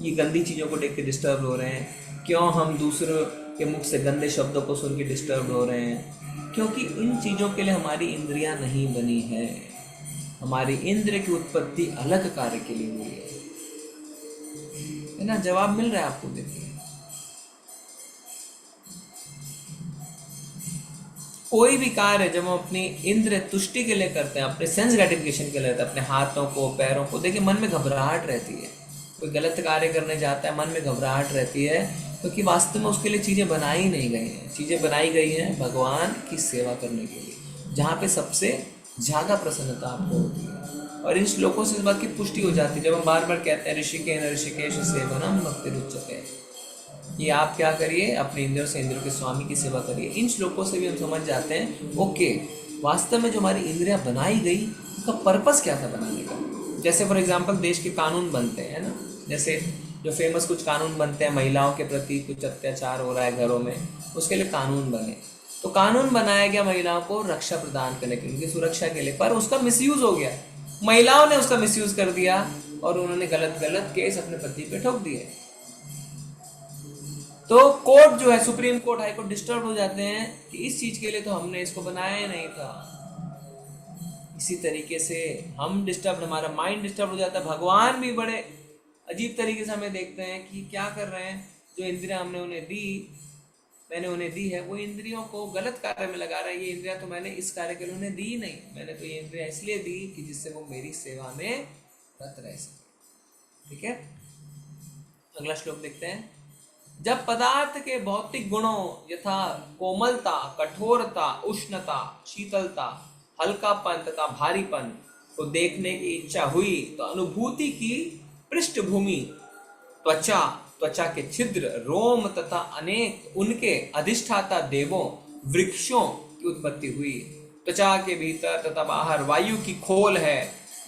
Speaker 1: ये गंदी चीज़ों को देख के डिस्टर्ब हो रहे हैं, क्यों हम दूसरों के मुख से गंदे शब्दों को सुन के डिस्टर्ब हो रहे हैं, क्योंकि इन चीज़ों के लिए हमारी इंद्रियां नहीं बनी है। हमारी इंद्र की उत्पत्ति अलग कार्य के लिए हुई है ना। जवाब मिल रहा है आपको? देखिए, कोई भी कार्य जब हम अपनी इंद्र तुष्टि के लिए करते हैं, अपने सेंस ग्रेटिफिकेशन के लिए करते हैं, अपने हाथों को, पैरों को, देखिए मन में घबराहट रहती है। कोई गलत कार्य करने जाता है, मन में घबराहट रहती है, क्योंकि वास्तव में उसके लिए चीज़ें बनाई नहीं गई हैं। चीज़ें बनाई गई हैं भगवान की सेवा करने के लिए, जहाँ पे सबसे ज़्यादा प्रसन्नता आपको होती है। और इन श्लोकों से इस बात की पुष्टि हो जाती है, जब हम बार बार कहते हैं ऋषिकेश सेवनम भक्तिरुच्यते, कि आप क्या करिए, अपने इंद्रियों से इंद्रियों के स्वामी की सेवा करिए। इन श्लोकों से भी हम समझ जाते हैं, ओके, वास्तव में जो हमारी इंद्रियां बनाई गई, उसका पर्पस क्या था बनाने का। जैसे फॉर एग्जांपल देश के कानून बनते हैं ना, जैसे जो फेमस कुछ कानून बनते हैं, महिलाओं के प्रति कुछ अत्याचार हो रहा है घरों में, उसके लिए कानून बने। तो कानून बनाया गया महिलाओं को रक्षा प्रदान करने के लिए, उनकी सुरक्षा के लिए, पर उसका मिसयूज हो गया, महिलाओं ने उसका मिसयूज कर दिया और उन्होंने गलत गलत केस अपने पति पे ठोक दिए। तो कोर्ट जो है, supreme court, high court disturb हो जाते हैं कि इस चीज के लिए तो हमने इसको बनाया ही नहीं था। इसी तरीके से हम डिस्टर्ब, हमारा माइंड डिस्टर्ब हो जाता है। भगवान भी बड़े अजीब तरीके से हमें देखते हैं कि क्या कर रहे हैं, जो इंद्रियां मैंने उन्हें दी है, वो इंद्रियों को गलत कार्य में लगा रहा है। ये इंद्रियां तो मैंने इस कार्य के लिए उन्हें दी नहीं, मैंने तो ये इंद्रियां इसलिए दी कि जिससे वो मेरी सेवा में रत रह सके। ठीक है, अगला श्लोक देखते हैं। जब पदार्थ के भौतिक गुणों यथा कोमलता, कठोरता, उष्णता, शीतलता, हल्कापन तथा भारीपन को देखने की इच्छा हुई, तो अनुभूति की पृष्ठभूमि त्वचा के छिद्र, रोम तथा अनेक उनके अधिष्ठाता देवों, वृक्षों की उत्पत्ति हुई। त्वचा के भीतर तथा बाहर वायु की खोल है,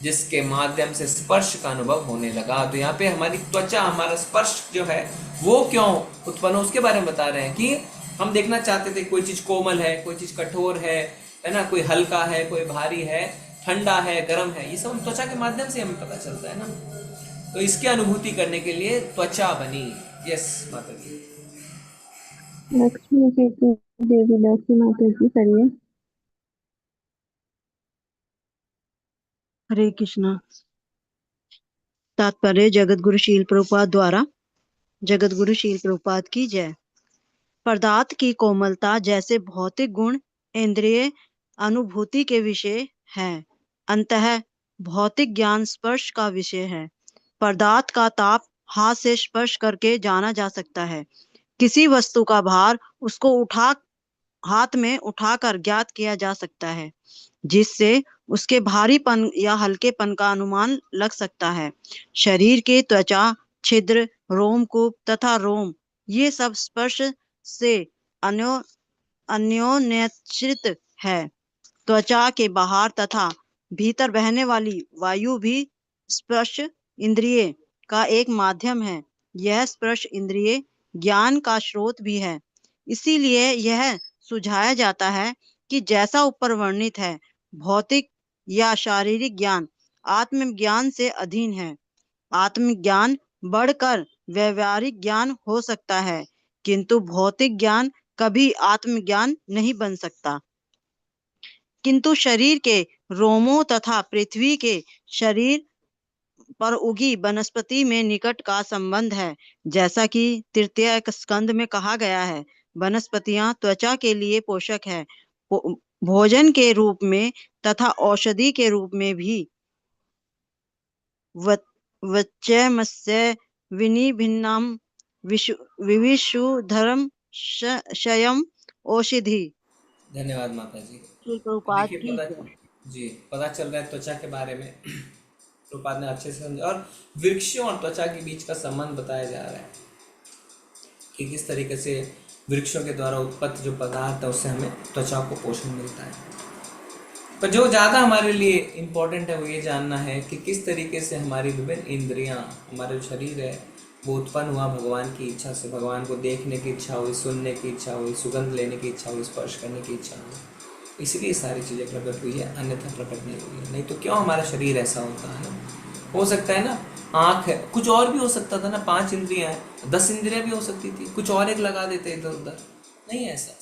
Speaker 1: जिसके माध्यम से स्पर्श का अनुभव होने लगा। तो यहाँ पे हमारी त्वचा, हमारा स्पर्श जो है वो क्यों उत्पन्न हो, उसके बारे में बता रहे हैं कि हम देखना चाहते थे कोई चीज कोमल है, कोई चीज कठोर है ना, कोई हल्का है, कोई भारी है, ठंडा है, गर्म है, ये सब त्वचा के माध्यम से हमें पता चलता है ना। तो इसकी अनुभूति करने के लिए त्वचा बनी। यस माता जी।
Speaker 8: लक्ष्मी देवी दासी माता जी करिए।
Speaker 11: हरे कृष्णा। तात्पर्य जगतगुरु शील प्रभुपाद द्वारा। जगतगुरु शील प्रभुपाद की जय। पदार्थ की कोमलता जैसे भौतिक गुण इंद्रिय अनुभूति के विषय है, अंतः भौतिक ज्ञान स्पर्श का विषय है। पदार्थ का ताप हाथ से स्पर्श करके जाना जा सकता है। किसी वस्तु का भार उसको हाथ में उठाकर ज्ञात किया जा सकता है, जिससे उसके भारीपन या हल्केपन का अनुमान लग सकता है। शरीर के त्वचा, छिद्र, रोमकूप तथा रोम, ये सब स्पर्श से अन्योन्यश्रित है। त्वचा के बाहर तथा भीतर बहने वाली वायु भी स्पर्श इंद्रिय का एक माध्यम है। यह स्पर्श इंद्रिय ज्ञान का स्रोत भी है। इसीलिए यह सुझाया जाता है कि जैसा ऊपर वर्णित है, भौतिक या शारीरिक ज्ञान आत्मज्ञान से अधीन है। आत्मज्ञान बढ़कर व्यवहारिक ज्ञान हो सकता है, किंतु भौतिक ज्ञान कभी आत्मज्ञान नहीं बन सकता। किंतु शरीर के रोमों तथा पृथ्वी के शरीर पर उगी वनस्पति में निकट का संबंध है। जैसा कि तृतीय स्कंद में कहा गया है, वनस्पतियां त्वचा के लिए पोषक है, भोजन के रूप में तथा औषधि के रूप में भी। वच्चैमस्य विनिभिन्नम विविशुधरम शयम औषधि।
Speaker 1: धन्यवाद माता जी।
Speaker 11: श्री प्रभुपाद
Speaker 1: देखिए
Speaker 11: की
Speaker 1: पता
Speaker 11: जय।
Speaker 1: जी पता चल रहा है त्वचा के बारे में प्रभुपाद ने अच्छे से समझा, और वृक्षों और त्वचा के बीच का संबंध बताया जा रहा है कि किस तरीके से वृक्षों के द्वारा उत्पत्त जो पदार्थ है उससे हमें त्वचा को पोषण मिलता है। पर जो ज़्यादा हमारे लिए इम्पोर्टेंट है वो ये जानना है कि किस तरीके से हमारी विभिन्न इंद्रियां, हमारा जो शरीर है वो उत्पन्न हुआ भगवान की इच्छा से। भगवान को देखने की इच्छा हुई, सुनने की इच्छा हुई, सुगंध लेने की इच्छा हुई, स्पर्श करने की इच्छा हुई, इसलिए सारी चीज़ें प्रकट हुई है, अन्यथा प्रकट नहीं हुई है। नहीं तो क्यों हमारा शरीर ऐसा होता है? हो सकता है ना आँख है, कुछ और भी हो सकता था ना, 5 इंद्रियां हैं, 10 इंद्रियां भी हो सकती थी, कुछ और एक लगा देते इधर उधर। नहीं है ऐसा।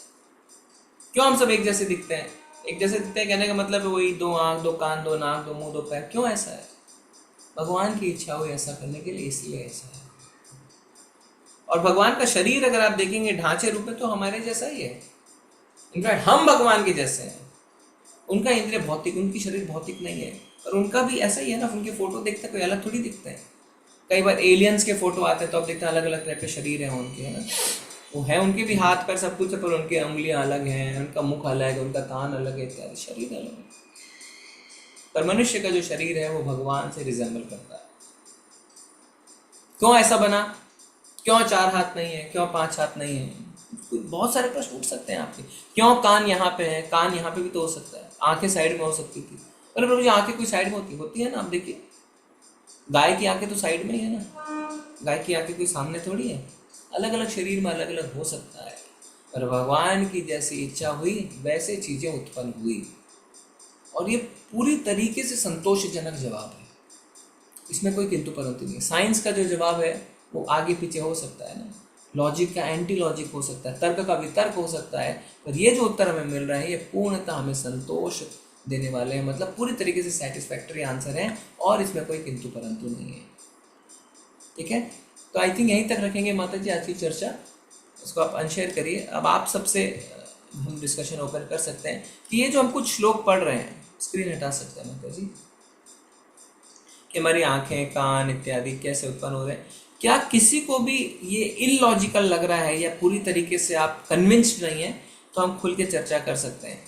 Speaker 1: क्यों हम सब एक जैसे दिखते हैं? एक जैसे दिखते हैं कहने का मतलब है वही 2 आँख, 2 कान, 2 नाक, 2 मुंह, 2 पैर। क्यों ऐसा है? भगवान की इच्छा हुई ऐसा करने के लिए, इसलिए ऐसा है। और भगवान का शरीर अगर आप देखेंगे ढांचे रूप में तो हमारे जैसा ही है। इनफैक्ट हम भगवान के जैसे हैं। उनका इंद्रिय भौतिक, उनकी शरीर भौतिक नहीं है, और उनका भी ऐसा ही है ना। उनके फोटो देखते कोई अलग थोड़ी दिखते हैं। कई बार एलियंस के फोटो आते हैं तो आप देखते हैं अलग अलग तरह के शरीर हैं उनके, है ना। वो है, उनके भी हाथ पैर सब कुछ है, पर उनकी उंगलियां अलग हैं, उनका मुख अलग है, उनका कान अलग है, इत्यादि शरीर अलग है। पर मनुष्य का जो शरीर है वो भगवान से रिजेंबल करता है। क्यों ऐसा बना? क्यों 4 हाथ नहीं है? क्यों 5 हाथ नहीं है? बहुत सारे प्रश्न उठ सकते हैं आपके। क्यों कान यहाँ पे है? कान यहाँ पे भी तो हो सकता है। आंखें साइड में हो सकती थी। अरे प्रभु जी आंखें कोई साइड में होती है ना। आप देखिए गाय की आंखें तो साइड में ही है ना। गाय की आंखें कोई सामने थोड़ी है। अलग अलग शरीर में अलग अलग हो सकता है, पर भगवान की जैसी इच्छा हुई वैसे चीज़ें उत्पन्न हुई। और ये पूरी तरीके से संतोषजनक जवाब है, इसमें कोई किंतु परंतु नहीं। साइंस का जो जवाब है वो आगे पीछे हो सकता है ना, लॉजिक का एंटी लॉजिक हो सकता है, तर्क का वितर्क हो सकता है, पर ये जो उत्तर हमें मिल रहे हैं ये पूर्णतः हमें संतोष देने वाले हैं। मतलब पूरी तरीके से सेटिस्फैक्टरी आंसर है और इसमें कोई किंतु परंतु नहीं है। ठीक है, तो आई थिंक यहीं तक रखेंगे माता जी आज की चर्चा। इसको आप अनशेयर करिए। अब आप सबसे हम डिस्कशन ओपन कर सकते हैं कि ये जो हम कुछ श्लोक पढ़ रहे हैं, स्क्रीन हटा सकते हैं माता जी, कि हमारी आंखें, कान इत्यादि कैसे उत्पन्न हो रहे हैं। क्या किसी को भी ये इलॉजिकल लग रहा है या पूरी तरीके से आप कन्विंस्ड नहीं है, तो हम खुल के चर्चा कर सकते हैं,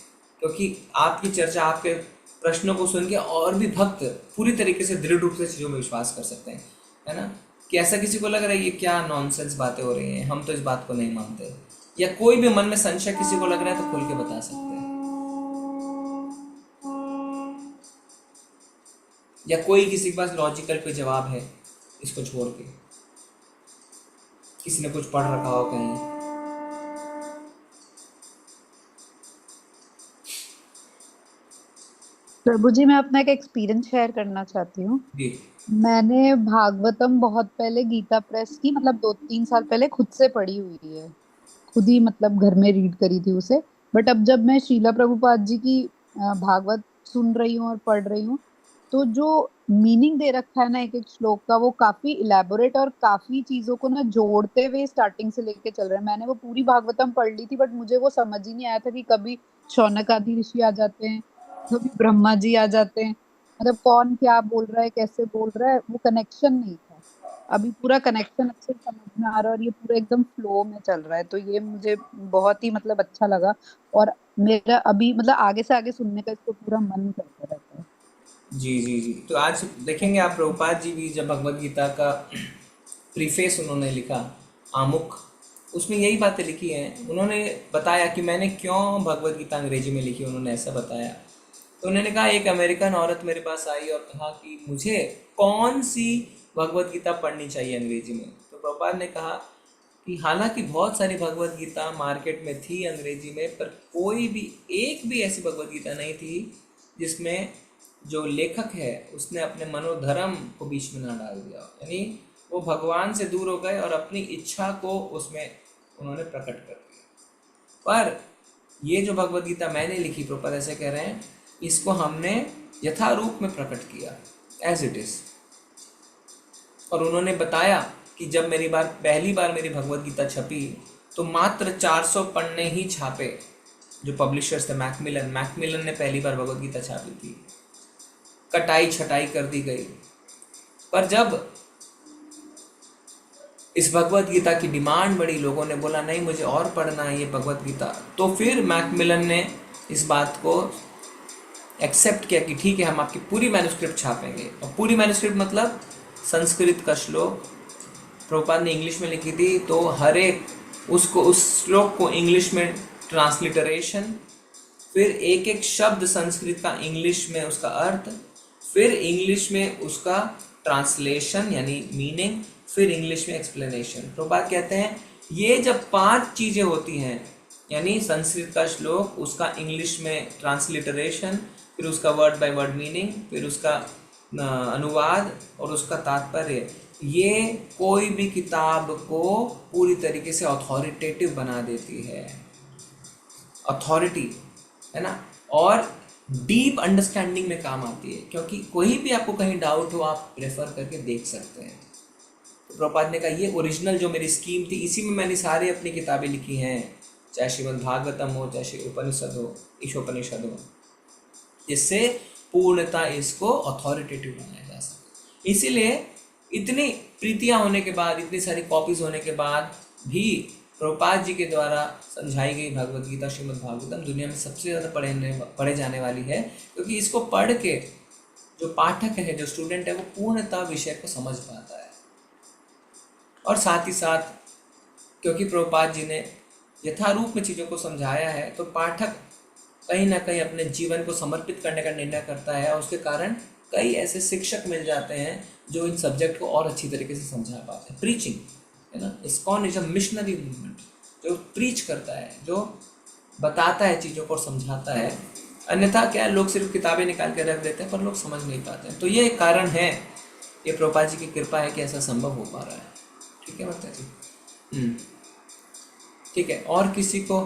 Speaker 1: क्योंकि आपकी चर्चा, आपके प्रश्नों को सुन के और भी भक्त पूरी तरीके से दृढ़ रूप से चीज़ों में विश्वास कर सकते हैं, है ना। कि ऐसा किसी को लग रहा है ये क्या नॉनसेंस बातें हो रही हैं, हम तो इस बात को नहीं मानते, या कोई भी मन में संशय किसी को लग रहा है तो खुल के बता सकते हैं। या कोई किसी के पास लॉजिकल पे जवाब है इसको छोड़ के, किसी ने कुछ पढ़ रखा हो कहीं।
Speaker 12: प्रभु जी मैं अपना एक एक्सपीरियंस शेयर करना चाहती हूँ। मैंने भागवतम बहुत पहले गीता प्रेस की, मतलब 2-3 साल पहले खुद से पढ़ी हुई है, खुद ही मतलब घर में रीड करी थी उसे। बट अब जब मैं श्रीला प्रभुपाद जी की भागवत सुन रही हूँ और पढ़ रही हूँ, तो जो मीनिंग दे रखा है ना एक एक श्लोक का, वो काफी इलेबोरेट और काफी चीजों को ना जोड़ते हुए स्टार्टिंग से लेके चल रहे हैं। मैंने वो पूरी भागवतम पढ़ ली थी, बट मुझे वो समझ ही नहीं आया था कि कभी शौनक आदि ऋषि आ जाते हैं, कभी ब्रह्मा जी आ जाते हैं, मतलब कौन क्या बोल रहा है, कैसे बोल रहा है, वो कनेक्शन नहीं था। अभी पूरा कनेक्शन अच्छे समझ में आ रहा है और ये पूरा एकदम फ्लो में चल रहा है, तो ये मुझे बहुत ही मतलब अच्छा लगा। और मेरा अभी मतलब आगे से आगे सुनने का इसको पूरा मन करता रहता है।
Speaker 1: जी जी जी, तो आज देखेंगे आप प्रभुपाद जी भी जब भगवद गीता का प्रीफेस उन्होंने लिखा, आमुख, उसमें यही बातें लिखी हैं। उन्होंने बताया कि मैंने क्यों भगवद गीता अंग्रेजी में लिखी, उन्होंने ऐसा बताया। तो उन्होंने कहा एक अमेरिकन औरत मेरे पास आई और कहा कि मुझे कौन सी भगवत गीता पढ़नी चाहिए अंग्रेजी में। तो प्रभुपाद ने कहा कि हालांकि बहुत सारी भगवत गीता मार्केट में थी अंग्रेजी में, पर कोई भी एक भी ऐसी भगवत गीता नहीं थी जिसमें जो लेखक है उसने अपने मनोधर्म को बीच में ना डाल दिया। यानी वो भगवान से दूर हो गए और अपनी इच्छा को उसमें उन्होंने प्रकट कर दिया। पर ये जो भगवत गीता मैंने लिखी, प्रभुपाद ऐसे कह रहे हैं, इसको हमने यथारूप में प्रकट किया एज इट इज। और उन्होंने बताया कि जब पहली बार मेरी भगवत गीता छपी तो मात्र 400 पन्ने ही छापे। जो पब्लिशर्स थे मैकमिलन ने पहली बार भगवत गीता छापी थी, कटाई छटाई कर दी गई। पर जब इस भगवत गीता की डिमांड बढ़ी, लोगों ने बोला नहीं मुझे और पढ़ना है ये भगवत गीता, तो फिर मैकमिलन ने इस बात को एक्सेप्ट किया कि ठीक है हम आपकी पूरी मैन्युस्क्रिप्ट छापेंगे। और पूरी मैन्युस्क्रिप्ट मतलब संस्कृत का श्लोक प्रभुपाद ने इंग्लिश में लिखी थी, तो हर एक उस श्लोक को इंग्लिश में ट्रांसलिटरेशन, फिर एक एक शब्द संस्कृत का इंग्लिश में उसका अर्थ, फिर इंग्लिश में उसका ट्रांसलेशन यानी मीनिंग, फिर इंग्लिश में एक्सप्लेनेशन। प्रभुपाद कहते हैं ये जब 5 चीज़ें होती हैं, यानी संस्कृत का श्लोक, उसका इंग्लिश में ट्रांसलिटरेशन, फिर उसका वर्ड बाय वर्ड मीनिंग, फिर उसका अनुवाद और उसका तात्पर्य, ये कोई भी किताब को पूरी तरीके से अथॉरिटेटिव बना देती है। अथॉरिटी है ना, और डीप अंडरस्टैंडिंग में काम आती है, क्योंकि कोई भी आपको कहीं डाउट हो आप रेफर करके देख सकते हैं। तो प्रभुपाद ने कहा ये ओरिजिनल जो मेरी स्कीम थी, इसी में मैंने सारी अपनी किताबें लिखी हैं, चाहे श्रीमद् भागवतम हो, चाहे श्री उपनिषद हो, ईशोपनिषद हो, जिससे पूर्णता इसको अथॉरिटेटिव बनाया जा सके। इसीलिए इतनी प्रीतियां होने के बाद, इतनी सारी कॉपीज होने के बाद भी प्रभुपाद जी के द्वारा समझाई गई भगवत गीता श्रीमद् भागवतम दुनिया में सबसे ज़्यादा पढ़े जाने वाली है, क्योंकि इसको पढ़ के जो पाठक है, जो स्टूडेंट है, वो पूर्णतः विषय को समझ पाता है। और साथ ही साथ क्योंकि प्रभुपाद जी ने यथारूप में चीज़ों को समझाया है, तो पाठक कहीं ना कहीं अपने जीवन को समर्पित करने का निर्णय करता है, और उसके कारण कई ऐसे शिक्षक मिल जाते हैं जो इन सब्जेक्ट को और अच्छी तरीके से समझा पाते हैं। प्रीचिंग है ना, ISKCON is a missionary movement, जो प्रीच करता है, जो बताता है चीज़ों को और समझाता है। अन्यथा क्या लोग सिर्फ किताबें निकाल के रख देते हैं पर लोग समझ नहीं पाते हैं। तो ये एक कारण है, ये प्रभुपाद जी की कृपा है कि ऐसा संभव हो पा रहा है। ठीक है माता जी? ठीक है, और किसी को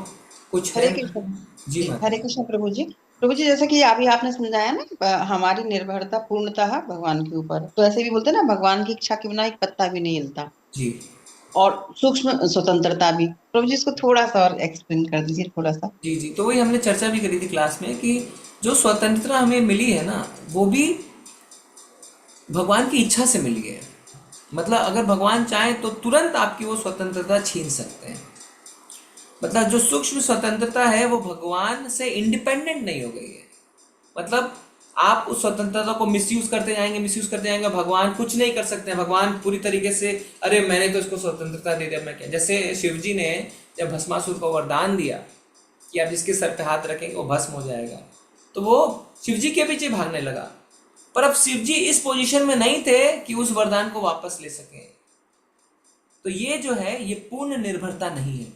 Speaker 1: कुछ
Speaker 13: हरे
Speaker 1: है?
Speaker 13: कृष्ण
Speaker 1: जी माता।
Speaker 13: हरे कृष्ण प्रभु जी। प्रभु जी जैसा कि अभी आपने समझाया ना, हमारी निर्भरता पूर्णतः भगवान के ऊपर, तो ऐसे भी बोलते हैं ना, भगवान की इच्छा के बिना एक पत्ता भी नहीं हिलता।
Speaker 1: जी।
Speaker 13: और सूक्ष्म स्वतंत्रता भी। प्रभु जी इसको थोड़ा सा और एक्सप्लेन कर दीजिए थोड़ा सा।
Speaker 1: जी जी, तो वही हमने चर्चा भी करी थी क्लास में कि जो स्वतंत्रता हमें मिली है ना, वो भी भगवान की इच्छा से मिली है। मतलब अगर भगवान चाहे तो तुरंत आपकी वो स्वतंत्रता छीन सकते हैं। मतलब जो सूक्ष्म स्वतंत्रता है वो भगवान से इंडिपेंडेंट नहीं हो गई है। मतलब आप उस स्वतंत्रता को मिसयूज करते जाएंगे, भगवान कुछ नहीं कर सकते हैं। भगवान पूरी तरीके से अरे मैंने तो इसको स्वतंत्रता दे दिया, मैं क्या। जैसे शिव जी ने जब भस्मासुर को वरदान दिया कि आप जिसके सर पे हाथ रखेंगे वो भस्म हो जाएगा, तो वो शिव जी के पीछे भागने लगा। पर अब शिव जी इस पोजीशन में नहीं थे कि उस वरदान को वापस ले सकें। तो ये जो है ये पूर्ण निर्भरता नहीं है।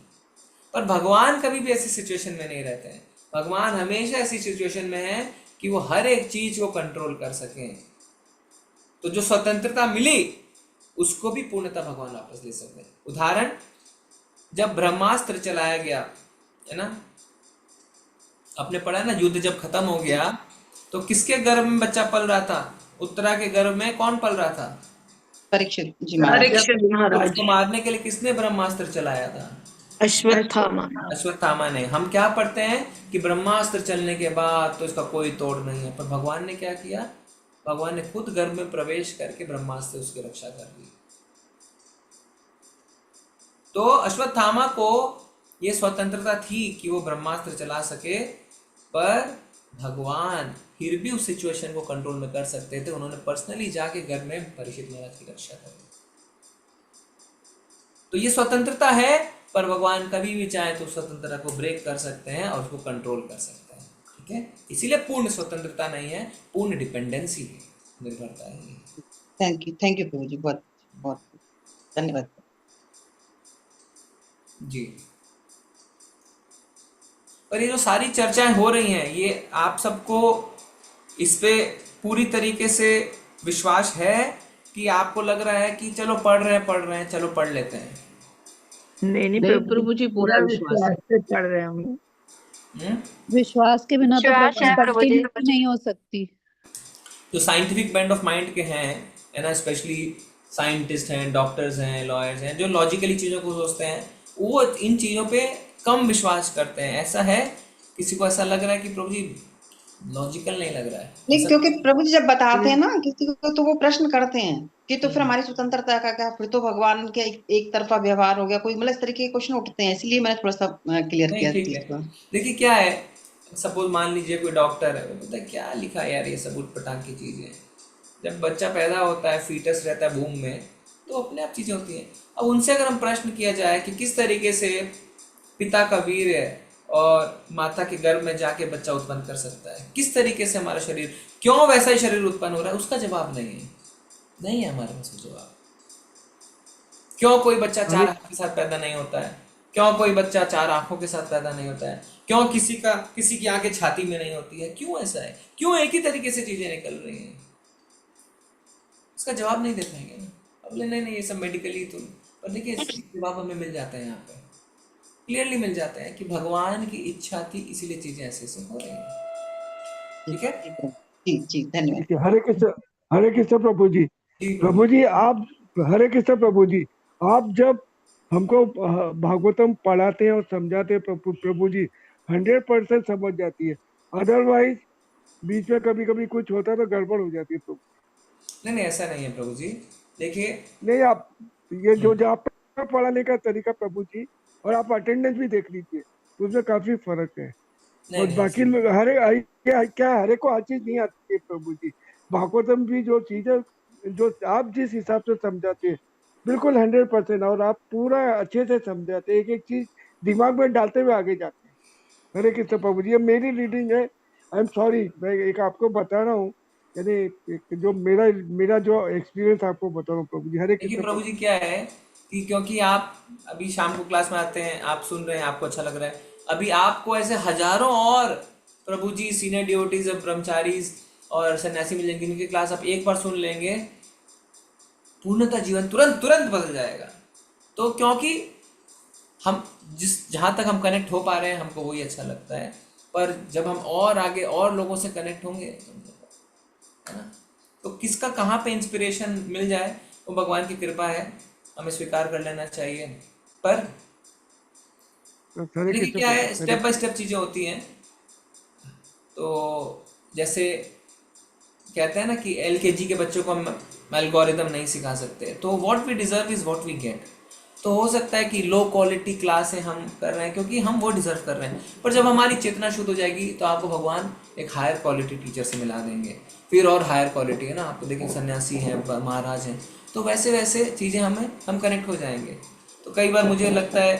Speaker 1: पर भगवान कभी भी ऐसी सिचुएशन में नहीं रहते हैं। भगवान हमेशा ऐसी सिचुएशन में है कि वो हर एक चीज को कंट्रोल कर सकें। तो जो स्वतंत्रता मिली उसको भी पूर्णतः भगवान वापस ले सकते हैं। उदाहरण, जब ब्रह्मास्त्र चलाया गया है ना, आपने पढ़ा ना, युद्ध जब खत्म हो गया तो किसके गर्भ में बच्चा पल रहा था? उत्तरा के गर्भ में कौन पल रहा था?
Speaker 13: परीक्षित जी महाराज।
Speaker 1: उसको मारने के लिए किसने ब्रह्मास्त्र चलाया था? अश्वत्थामा ने। हम क्या पढ़ते हैं कि ब्रह्मास्त्र चलने के बाद तो इसका कोई तोड़ नहीं है, पर भगवान ने क्या किया? भगवान ने खुद गर्भ में प्रवेश करके ब्रह्मास्त्र से उसकी रक्षा कर दी। तो अश्वत्थामा को ये स्वतंत्रता थी कि वो ब्रह्मास्त्र चला सके, पर भगवान फिर भी उस सिचुएशन को कंट्रोल में कर सकते थे। उन्होंने पर्सनली जाके गर्भ में परीक्षित महाराज की रक्षा कर दी। तो ये स्वतंत्रता है, पर भगवान कभी भी चाहे तो स्वतंत्रता को ब्रेक कर सकते हैं और उसको कंट्रोल कर सकते हैं। ठीक ठीक है, इसीलिए पूर्ण स्वतंत्रता नहीं है, पूर्ण डिपेंडेंसी है, निर्भरता है।
Speaker 13: थैंक यू प्रभु जी, बहुत बहुत धन्यवाद
Speaker 1: जी। पर ये जो सारी चर्चाएं हो रही हैं, ये आप सबको इस पे पूरी तरीके से विश्वास है कि आपको लग रहा है कि चलो पढ़ रहे हैं चलो पढ़ लेते हैं?
Speaker 3: नहीं प्रभु जी, पूरा विश्वास है।
Speaker 7: से पढ़ रहे हैं हम।
Speaker 12: विश्वास के बिना तो
Speaker 8: विश्वास है प्रभु जी।
Speaker 12: कंटिन्यू नहीं हो सकती।
Speaker 1: जो साइंटिफिक बैंड ऑफ माइंड के हैं, है ना, स्पेशली साइंटिस्ट हैं, डॉक्टर्स हैं, लॉयर्स हैं, जो लॉजिकली चीज़ों को सोचते हैं, वो इन चीज़ों पे कम विश्वास करते हैं। ऐसा है, किसी को ऐसा लग रहा है कि प्रभु जी लॉजिकल नहीं लग रहा है?
Speaker 13: नहीं, क्योंकि प्रभु जी जब बताते हैं ना किसी को तो वो प्रश्न करते हैं कि तो फिर हमारी स्वतंत्रता का क्या, फिर तो भगवान के एक तरफा व्यवहार हो गया, कोई मतलब इस तरीके के क्वेश्चन उठते हैं, इसलिए मैंने थोड़ा सा क्लियर किया
Speaker 1: ठीक है। देखिए क्या है, सपोज मान लीजिए कोई डॉक्टर है, वो पता है क्या लिखा है यार, ये सब उटपटांग की चीज़ें। जब बच्चा पैदा होता है, फीटस रहता है वूम में, तो अपने आप चीज़ें होती हैं। अब उनसे अगर हम प्रश्न किया जाए कि किस तरीके से पिता का वीर है और माता के गर्भ में जाके बच्चा उत्पन्न कर सकता है, किस तरीके से हमारा शरीर, क्यों वैसा ही शरीर उत्पन्न हो रहा है, उसका जवाब नहीं है हमारे पास जवाब। क्यों कोई बच्चा 4 हाथ के साथ पैदा नहीं होता है, क्यों कोई बच्चा 4 आंखों के साथ पैदा नहीं होता है, क्यों किसी की आंखें छाती में नहीं होती है, क्यों ऐसा है, क्यों एक ही तरीके से चीजें निकल रही हैं? इसका जवाब नहीं दे पाएंगे ना। अब नहीं ये सब मेडिकली तो, पर देखिए जवाब हमें मिल जाते हैं, यहाँ पे क्लियरली मिल जाते हैं कि भगवान की इच्छा थी, इसीलिए चीजें ऐसे हो रही हैं। ठीक है
Speaker 13: जी धन्यवाद।
Speaker 14: हरे कृष्ण प्रभु जी। प्रभु जी आप, हरे कृष्ण प्रभु जी, आप जब हमको भागवतम पढ़ाते हैं और समझाते हैं प्रभु जी 100% समझ जाती है, अदरवाइज बीच में कभी कभी कुछ होता है तो गड़बड़ हो जाती है प्रभु।
Speaker 1: नहीं ऐसा नहीं है प्रभु जी, देखिए
Speaker 14: नहीं, आप ये जो आप पढ़ाने का तरीका प्रभु जी, और आप अटेंडेंस भी देख लीजिए, उसमें काफी फर्क है। और बाकी हरे को हर चीज नहीं आती है प्रभु जी। भागवतम भी जो चीजें जो आप जिस हिसाब से समझाते हैं बिल्कुल 100%, और आप पूरा अच्छे से समझाते हैं, एक एक चीज दिमाग में डालते हुए आगे जाते हैं। हरे कृष्ण प्रभु जी, ये मेरी रीडिंग है, आई एम सॉरी, मैं एक आपको बता रहा हूँ, यानी जो मेरा जो एक्सपीरियंस आपको बता रहा हूँ प्रभु जी। हरे कृष्ण
Speaker 1: प्रभु जी। क्या है कि क्योंकि आप अभी शाम को क्लास में आते हैं, आप सुन रहे हैं, आपको अच्छा लग रहा है, अभी आपको ऐसे हजारों और प्रभु जी सीनियर डिवोटीज, ब्रह्मचारी और सन्यासी मिल जाएंगे, इनकी क्लास आप एक बार सुन लेंगे, पूर्णतः जीवन तुरंत बदल जाएगा। तो क्योंकि हम जहाँ तक हम कनेक्ट हो पा रहे हैं, हमको वही अच्छा लगता है, पर जब हम और आगे और लोगों से कनेक्ट होंगे, है ना, तो किसका कहाँ पे इंस्पिरेशन मिल जाए वो भगवान की कृपा है, हमें स्वीकार कर लेना चाहिए। पर देखिए क्या है, स्टेप बाय स्टेप चीज़ें होती हैं। तो जैसे कहते हैं ना कि LKG के बच्चों को हम एल्गोरिदम नहीं सिखा सकते, तो what we deserve is what we get. तो हो सकता है कि लो क्वालिटी क्लासें हम कर रहे हैं क्योंकि हम वो डिजर्व कर रहे हैं, पर जब हमारी चेतना शुद्ध हो जाएगी तो आपको भगवान एक हायर क्वालिटी टीचर से मिला देंगे, फिर और हायर क्वालिटी, है ना, आपको देखिए सन्यासी हैं, महाराज हैं, तो वैसे वैसे चीज़ें हम कनेक्ट हो जाएंगे। तो कई बार मुझे लगता है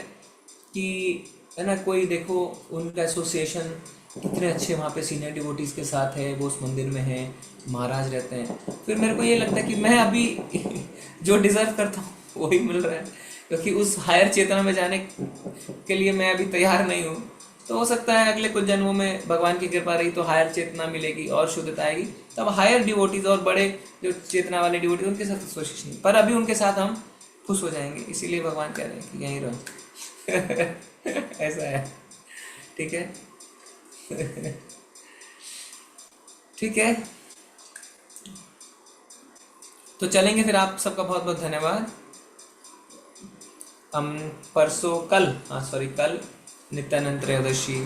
Speaker 1: कि, है ना, कोई देखो उनका एसोसिएशन कितने अच्छे वहाँ पे सीनियर डिवोटीज़ के साथ है, वो उस मंदिर में है, महाराज रहते हैं, फिर मेरे को ये लगता है कि मैं अभी जो डिज़र्व करता हूँ वही मिल रहा है, क्योंकि उस हायर चेतना में जाने के लिए मैं अभी तैयार नहीं हूँ। तो हो सकता है अगले कुछ जन्मों में भगवान की कृपा रही तो हायर चेतना मिलेगी और शुद्धता आएगी, तब हायर डिवोटीज और बड़े जो चेतना वाले डिवोटीज उनके साथ एसोसिएशन, पर अभी उनके साथ हम खुश हो जाएंगे, इसीलिए भगवान कह रहे हैं कि यहीं रहो। ऐसा है, ठीक है। ठीक है, तो चलेंगे फिर। आप सबका बहुत बहुत धन्यवाद। हम कल नित्यानंद त्रयोदशी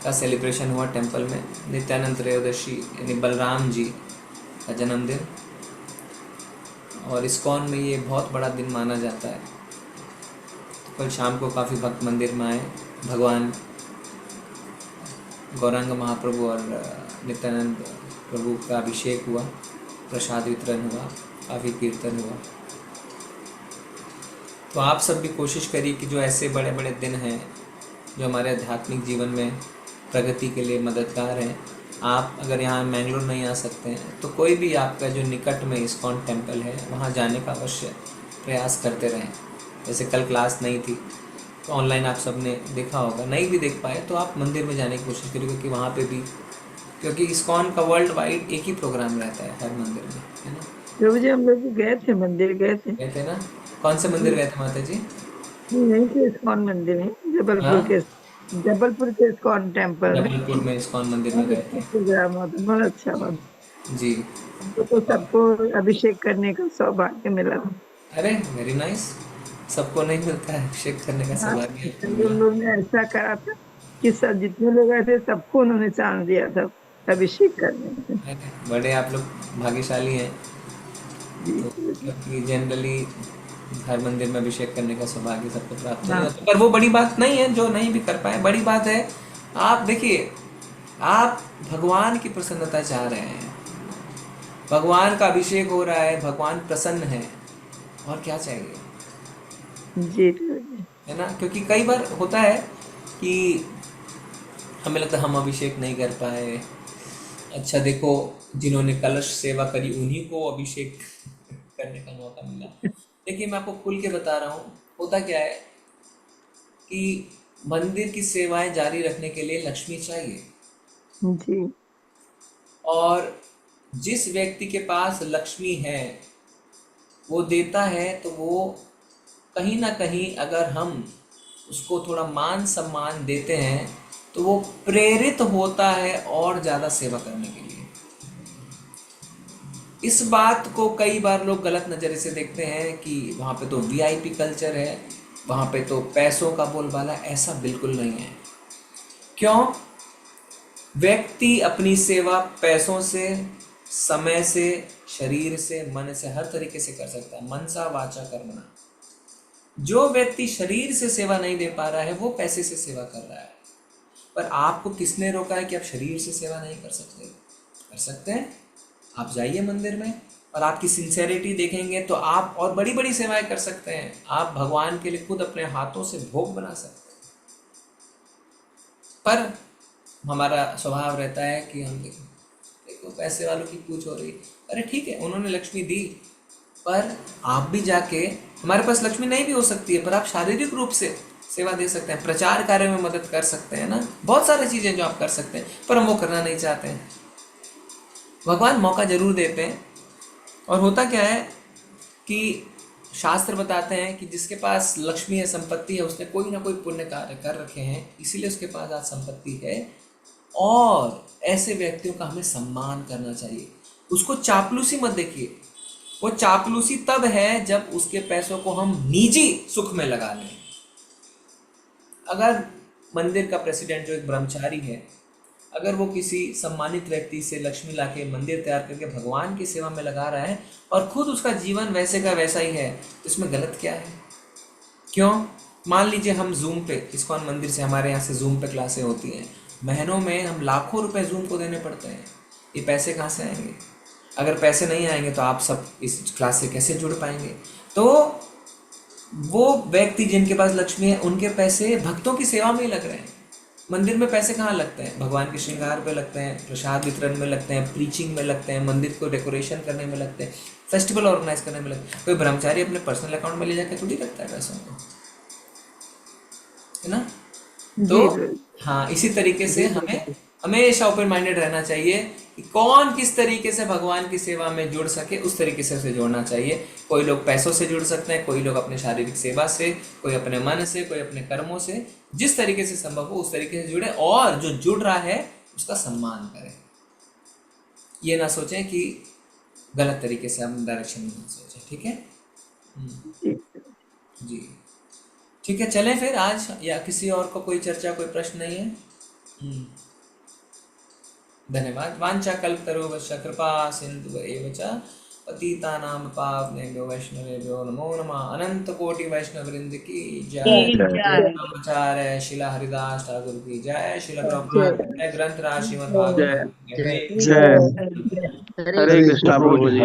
Speaker 1: का सेलिब्रेशन हुआ टेंपल में। नित्यानंद त्रयोदशी यानी बलराम जी का जन्मदिन, और इस्कॉन में ये बहुत बड़ा दिन माना जाता है। तो कल शाम को काफ़ी भक्त मंदिर में आए, भगवान गौरांग महाप्रभु और नित्यानंद प्रभु का अभिषेक हुआ, प्रसाद वितरण हुआ, काफ़ी कीर्तन हुआ। तो आप सब भी कोशिश करिए कि जो ऐसे बड़े बड़े दिन हैं जो हमारे आध्यात्मिक जीवन में प्रगति के लिए मददगार हैं। आप अगर यहाँ मैंगलोर नहीं आ सकते हैं तो कोई भी आपका जो निकट में इस्कॉन टेम्पल है वहाँ जाने का अवश्य प्रयास करते रहें। जैसे कल क्लास नहीं थी तो ऑनलाइन आप सबने देखा होगा, नहीं भी देख पाए तो आप मंदिर में जाने की कोशिश करिए, क्योंकि वहाँ पे भी, क्योंकि इस्कॉन का वर्ल्ड वाइड एक ही प्रोग्राम रहता है हर मंदिर में, है ना।
Speaker 15: प्रभु जी हम लोग गए थे, मंदिर गए थे
Speaker 1: ना। कौन से मंदिर गए थे माता जी?
Speaker 15: यहीं के इस्कॉन मंदिर में, जबलपुर के इस्कॉन टेम्पल में।
Speaker 1: जबलपुर में इस्कॉन मंदिर में गए थे।
Speaker 15: प्रोग्राम होता, बहुत अच्छा बात
Speaker 1: जी।
Speaker 15: तो सबको अभिषेक करने का सौभाग्य मिला।
Speaker 1: अरे वेरी नाइस। सबको नहीं मिलता है अभिषेक करने का सौभाग्य।
Speaker 15: उन लोग ने ऐसा करा था कि सब जितने लोग आए थे सबको उन्होंने चांस दिया था अभिषेक करने में।
Speaker 1: बड़े आप लोग भाग्यशाली हैं, क्योंकि जनरली हर मंदिर में अभिषेक करने का सौभाग्य सबको प्राप्त नहीं होता। पर वो बड़ी बात नहीं है जो नहीं भी कर पाए, बड़ी बात है आप देखिए, आप भगवान की प्रसन्नता चाह रहे हैं, भगवान का अभिषेक हो रहा है, भगवान प्रसन्न है, और क्या चाहिए
Speaker 15: जी,
Speaker 1: है ना। क्योंकि कई बार होता है कि हमें लगता है हम अभिषेक नहीं कर पाए। अच्छा देखो, जिन्होंने कलश सेवा करी उन्हीं को अभिषेक करने का मौका मिला। देखिए मैं आपको खुल के बता रहा हूँ, होता क्या है कि मंदिर की सेवाएं जारी रखने के लिए लक्ष्मी चाहिए
Speaker 15: जी।
Speaker 1: और जिस व्यक्ति के पास लक्ष्मी है वो देता है, तो वो कहीं ना कहीं अगर हम उसको थोड़ा मान सम्मान देते हैं तो वो प्रेरित होता है और ज़्यादा सेवा करने के लिए। इस बात को कई बार लोग गलत नज़रिए से देखते हैं कि वहाँ पे तो वीआईपी कल्चर है, वहाँ पे तो पैसों का बोलबाला। ऐसा बिल्कुल नहीं है। क्यों? व्यक्ति अपनी सेवा पैसों से, समय से, शरीर से, मन से, हर तरीके से कर सकता है। मनसा वाचा कर्मणा। जो व्यक्ति शरीर से सेवा नहीं दे पा रहा है वो पैसे से सेवा कर रहा है। पर आपको किसने रोका है कि आप शरीर से सेवा नहीं कर सकते? कर सकते हैं। आप जाइए मंदिर में और आपकी सिंसेरिटी देखेंगे तो आप और बड़ी बड़ी सेवाएं कर सकते हैं। आप भगवान के लिए खुद अपने हाथों से भोग बना सकते हैं। पर हमारा स्वभाव रहता है कि हम देखो पैसे वालों की पूछ हो रही, अरे ठीक है उन्होंने लक्ष्मी दी, पर आप भी जाके, हमारे पास लक्ष्मी नहीं भी हो सकती है पर आप शारीरिक रूप से सेवा दे सकते हैं, प्रचार कार्य में मदद कर सकते हैं ना। बहुत सारी चीज़ें जो आप कर सकते हैं, पर हम वो करना नहीं चाहते हैं। भगवान मौका जरूर देते हैं। और होता क्या है कि शास्त्र बताते हैं कि जिसके पास लक्ष्मी है, संपत्ति है, उसने कोई ना कोई पुण्य कार्य कर रखे हैं, इसीलिए उसके पास आज संपत्ति है। और ऐसे व्यक्तियों का हमें सम्मान करना चाहिए। उसको चापलूसी मत देखिए। वो चापलूसी तब है जब उसके पैसों को हम निजी सुख में लगा लें। अगर मंदिर का प्रेसिडेंट जो एक ब्रह्मचारी है, अगर वो किसी सम्मानित व्यक्ति से लक्ष्मी लाके मंदिर तैयार करके भगवान की सेवा में लगा रहा है और खुद उसका जीवन वैसे का वैसा ही है, तो इसमें गलत क्या है? क्यों? मान लीजिए हम जूम पे, इस्कॉन मंदिर से हमारे यहाँ से जूम पे क्लासें होती हैं, महीनों में हम लाखों रुपए जूम को देने पड़ते हैं। ये पैसे कहाँ से आएंगे? अगर पैसे नहीं आएंगे तो आप सब इस क्लास से कैसे जुड़ पाएंगे? तो वो व्यक्ति जिनके पास लक्ष्मी है, उनके पैसे भक्तों की सेवा में ही लग रहे हैं। मंदिर में पैसे कहाँ लगते हैं? भगवान के श्रृंगार पे लगते हैं, प्रसाद वितरण में लगते हैं, प्रीचिंग में लगते हैं, मंदिर को डेकोरेशन करने में लगते हैं, फेस्टिवल ऑर्गेनाइज करने में लगते हैं। कोई ब्रह्मचारी अपने पर्सनल अकाउंट में ले जाके थोड़ी रखता है पैसों को, है ना। तो हाँ, इसी तरीके से हमें हमेशा ओपन माइंडेड रहना चाहिए कि कौन किस तरीके से भगवान की सेवा में जुड़ सके, उस तरीके से उसे जोड़ना चाहिए। कोई लोग पैसों से जुड़ सकते हैं, कोई लोग अपने शारीरिक सेवा से, कोई अपने मन से, कोई अपने कर्मों से। जिस तरीके से संभव हो उस तरीके से जुड़े और जो जुड़ रहा है उसका सम्मान करें। ये ना सोचें कि गलत तरीके से हम डायरेक्शन में सोचें। ठीक है जी, ठीक है। चलें फिर आज, या किसी और को कोई चर्चा, कोई प्रश्न नहीं है? धन्यवाद। वांछा कल्पतरुभ्यश्च कृपा सिन्धुभ्येव च पतितानां पावनेभ्यो वैष्णवेभ्यो नमो नमः। अनंत कोटि वैष्णव वृंद की जय। आचार्य शिला हरिदास ठाकुर की जय। शिला प्रभुपाद ग्रंथ राज श्रीमद् भागवत
Speaker 2: जय। हरे कृष्णा प्रभु जी।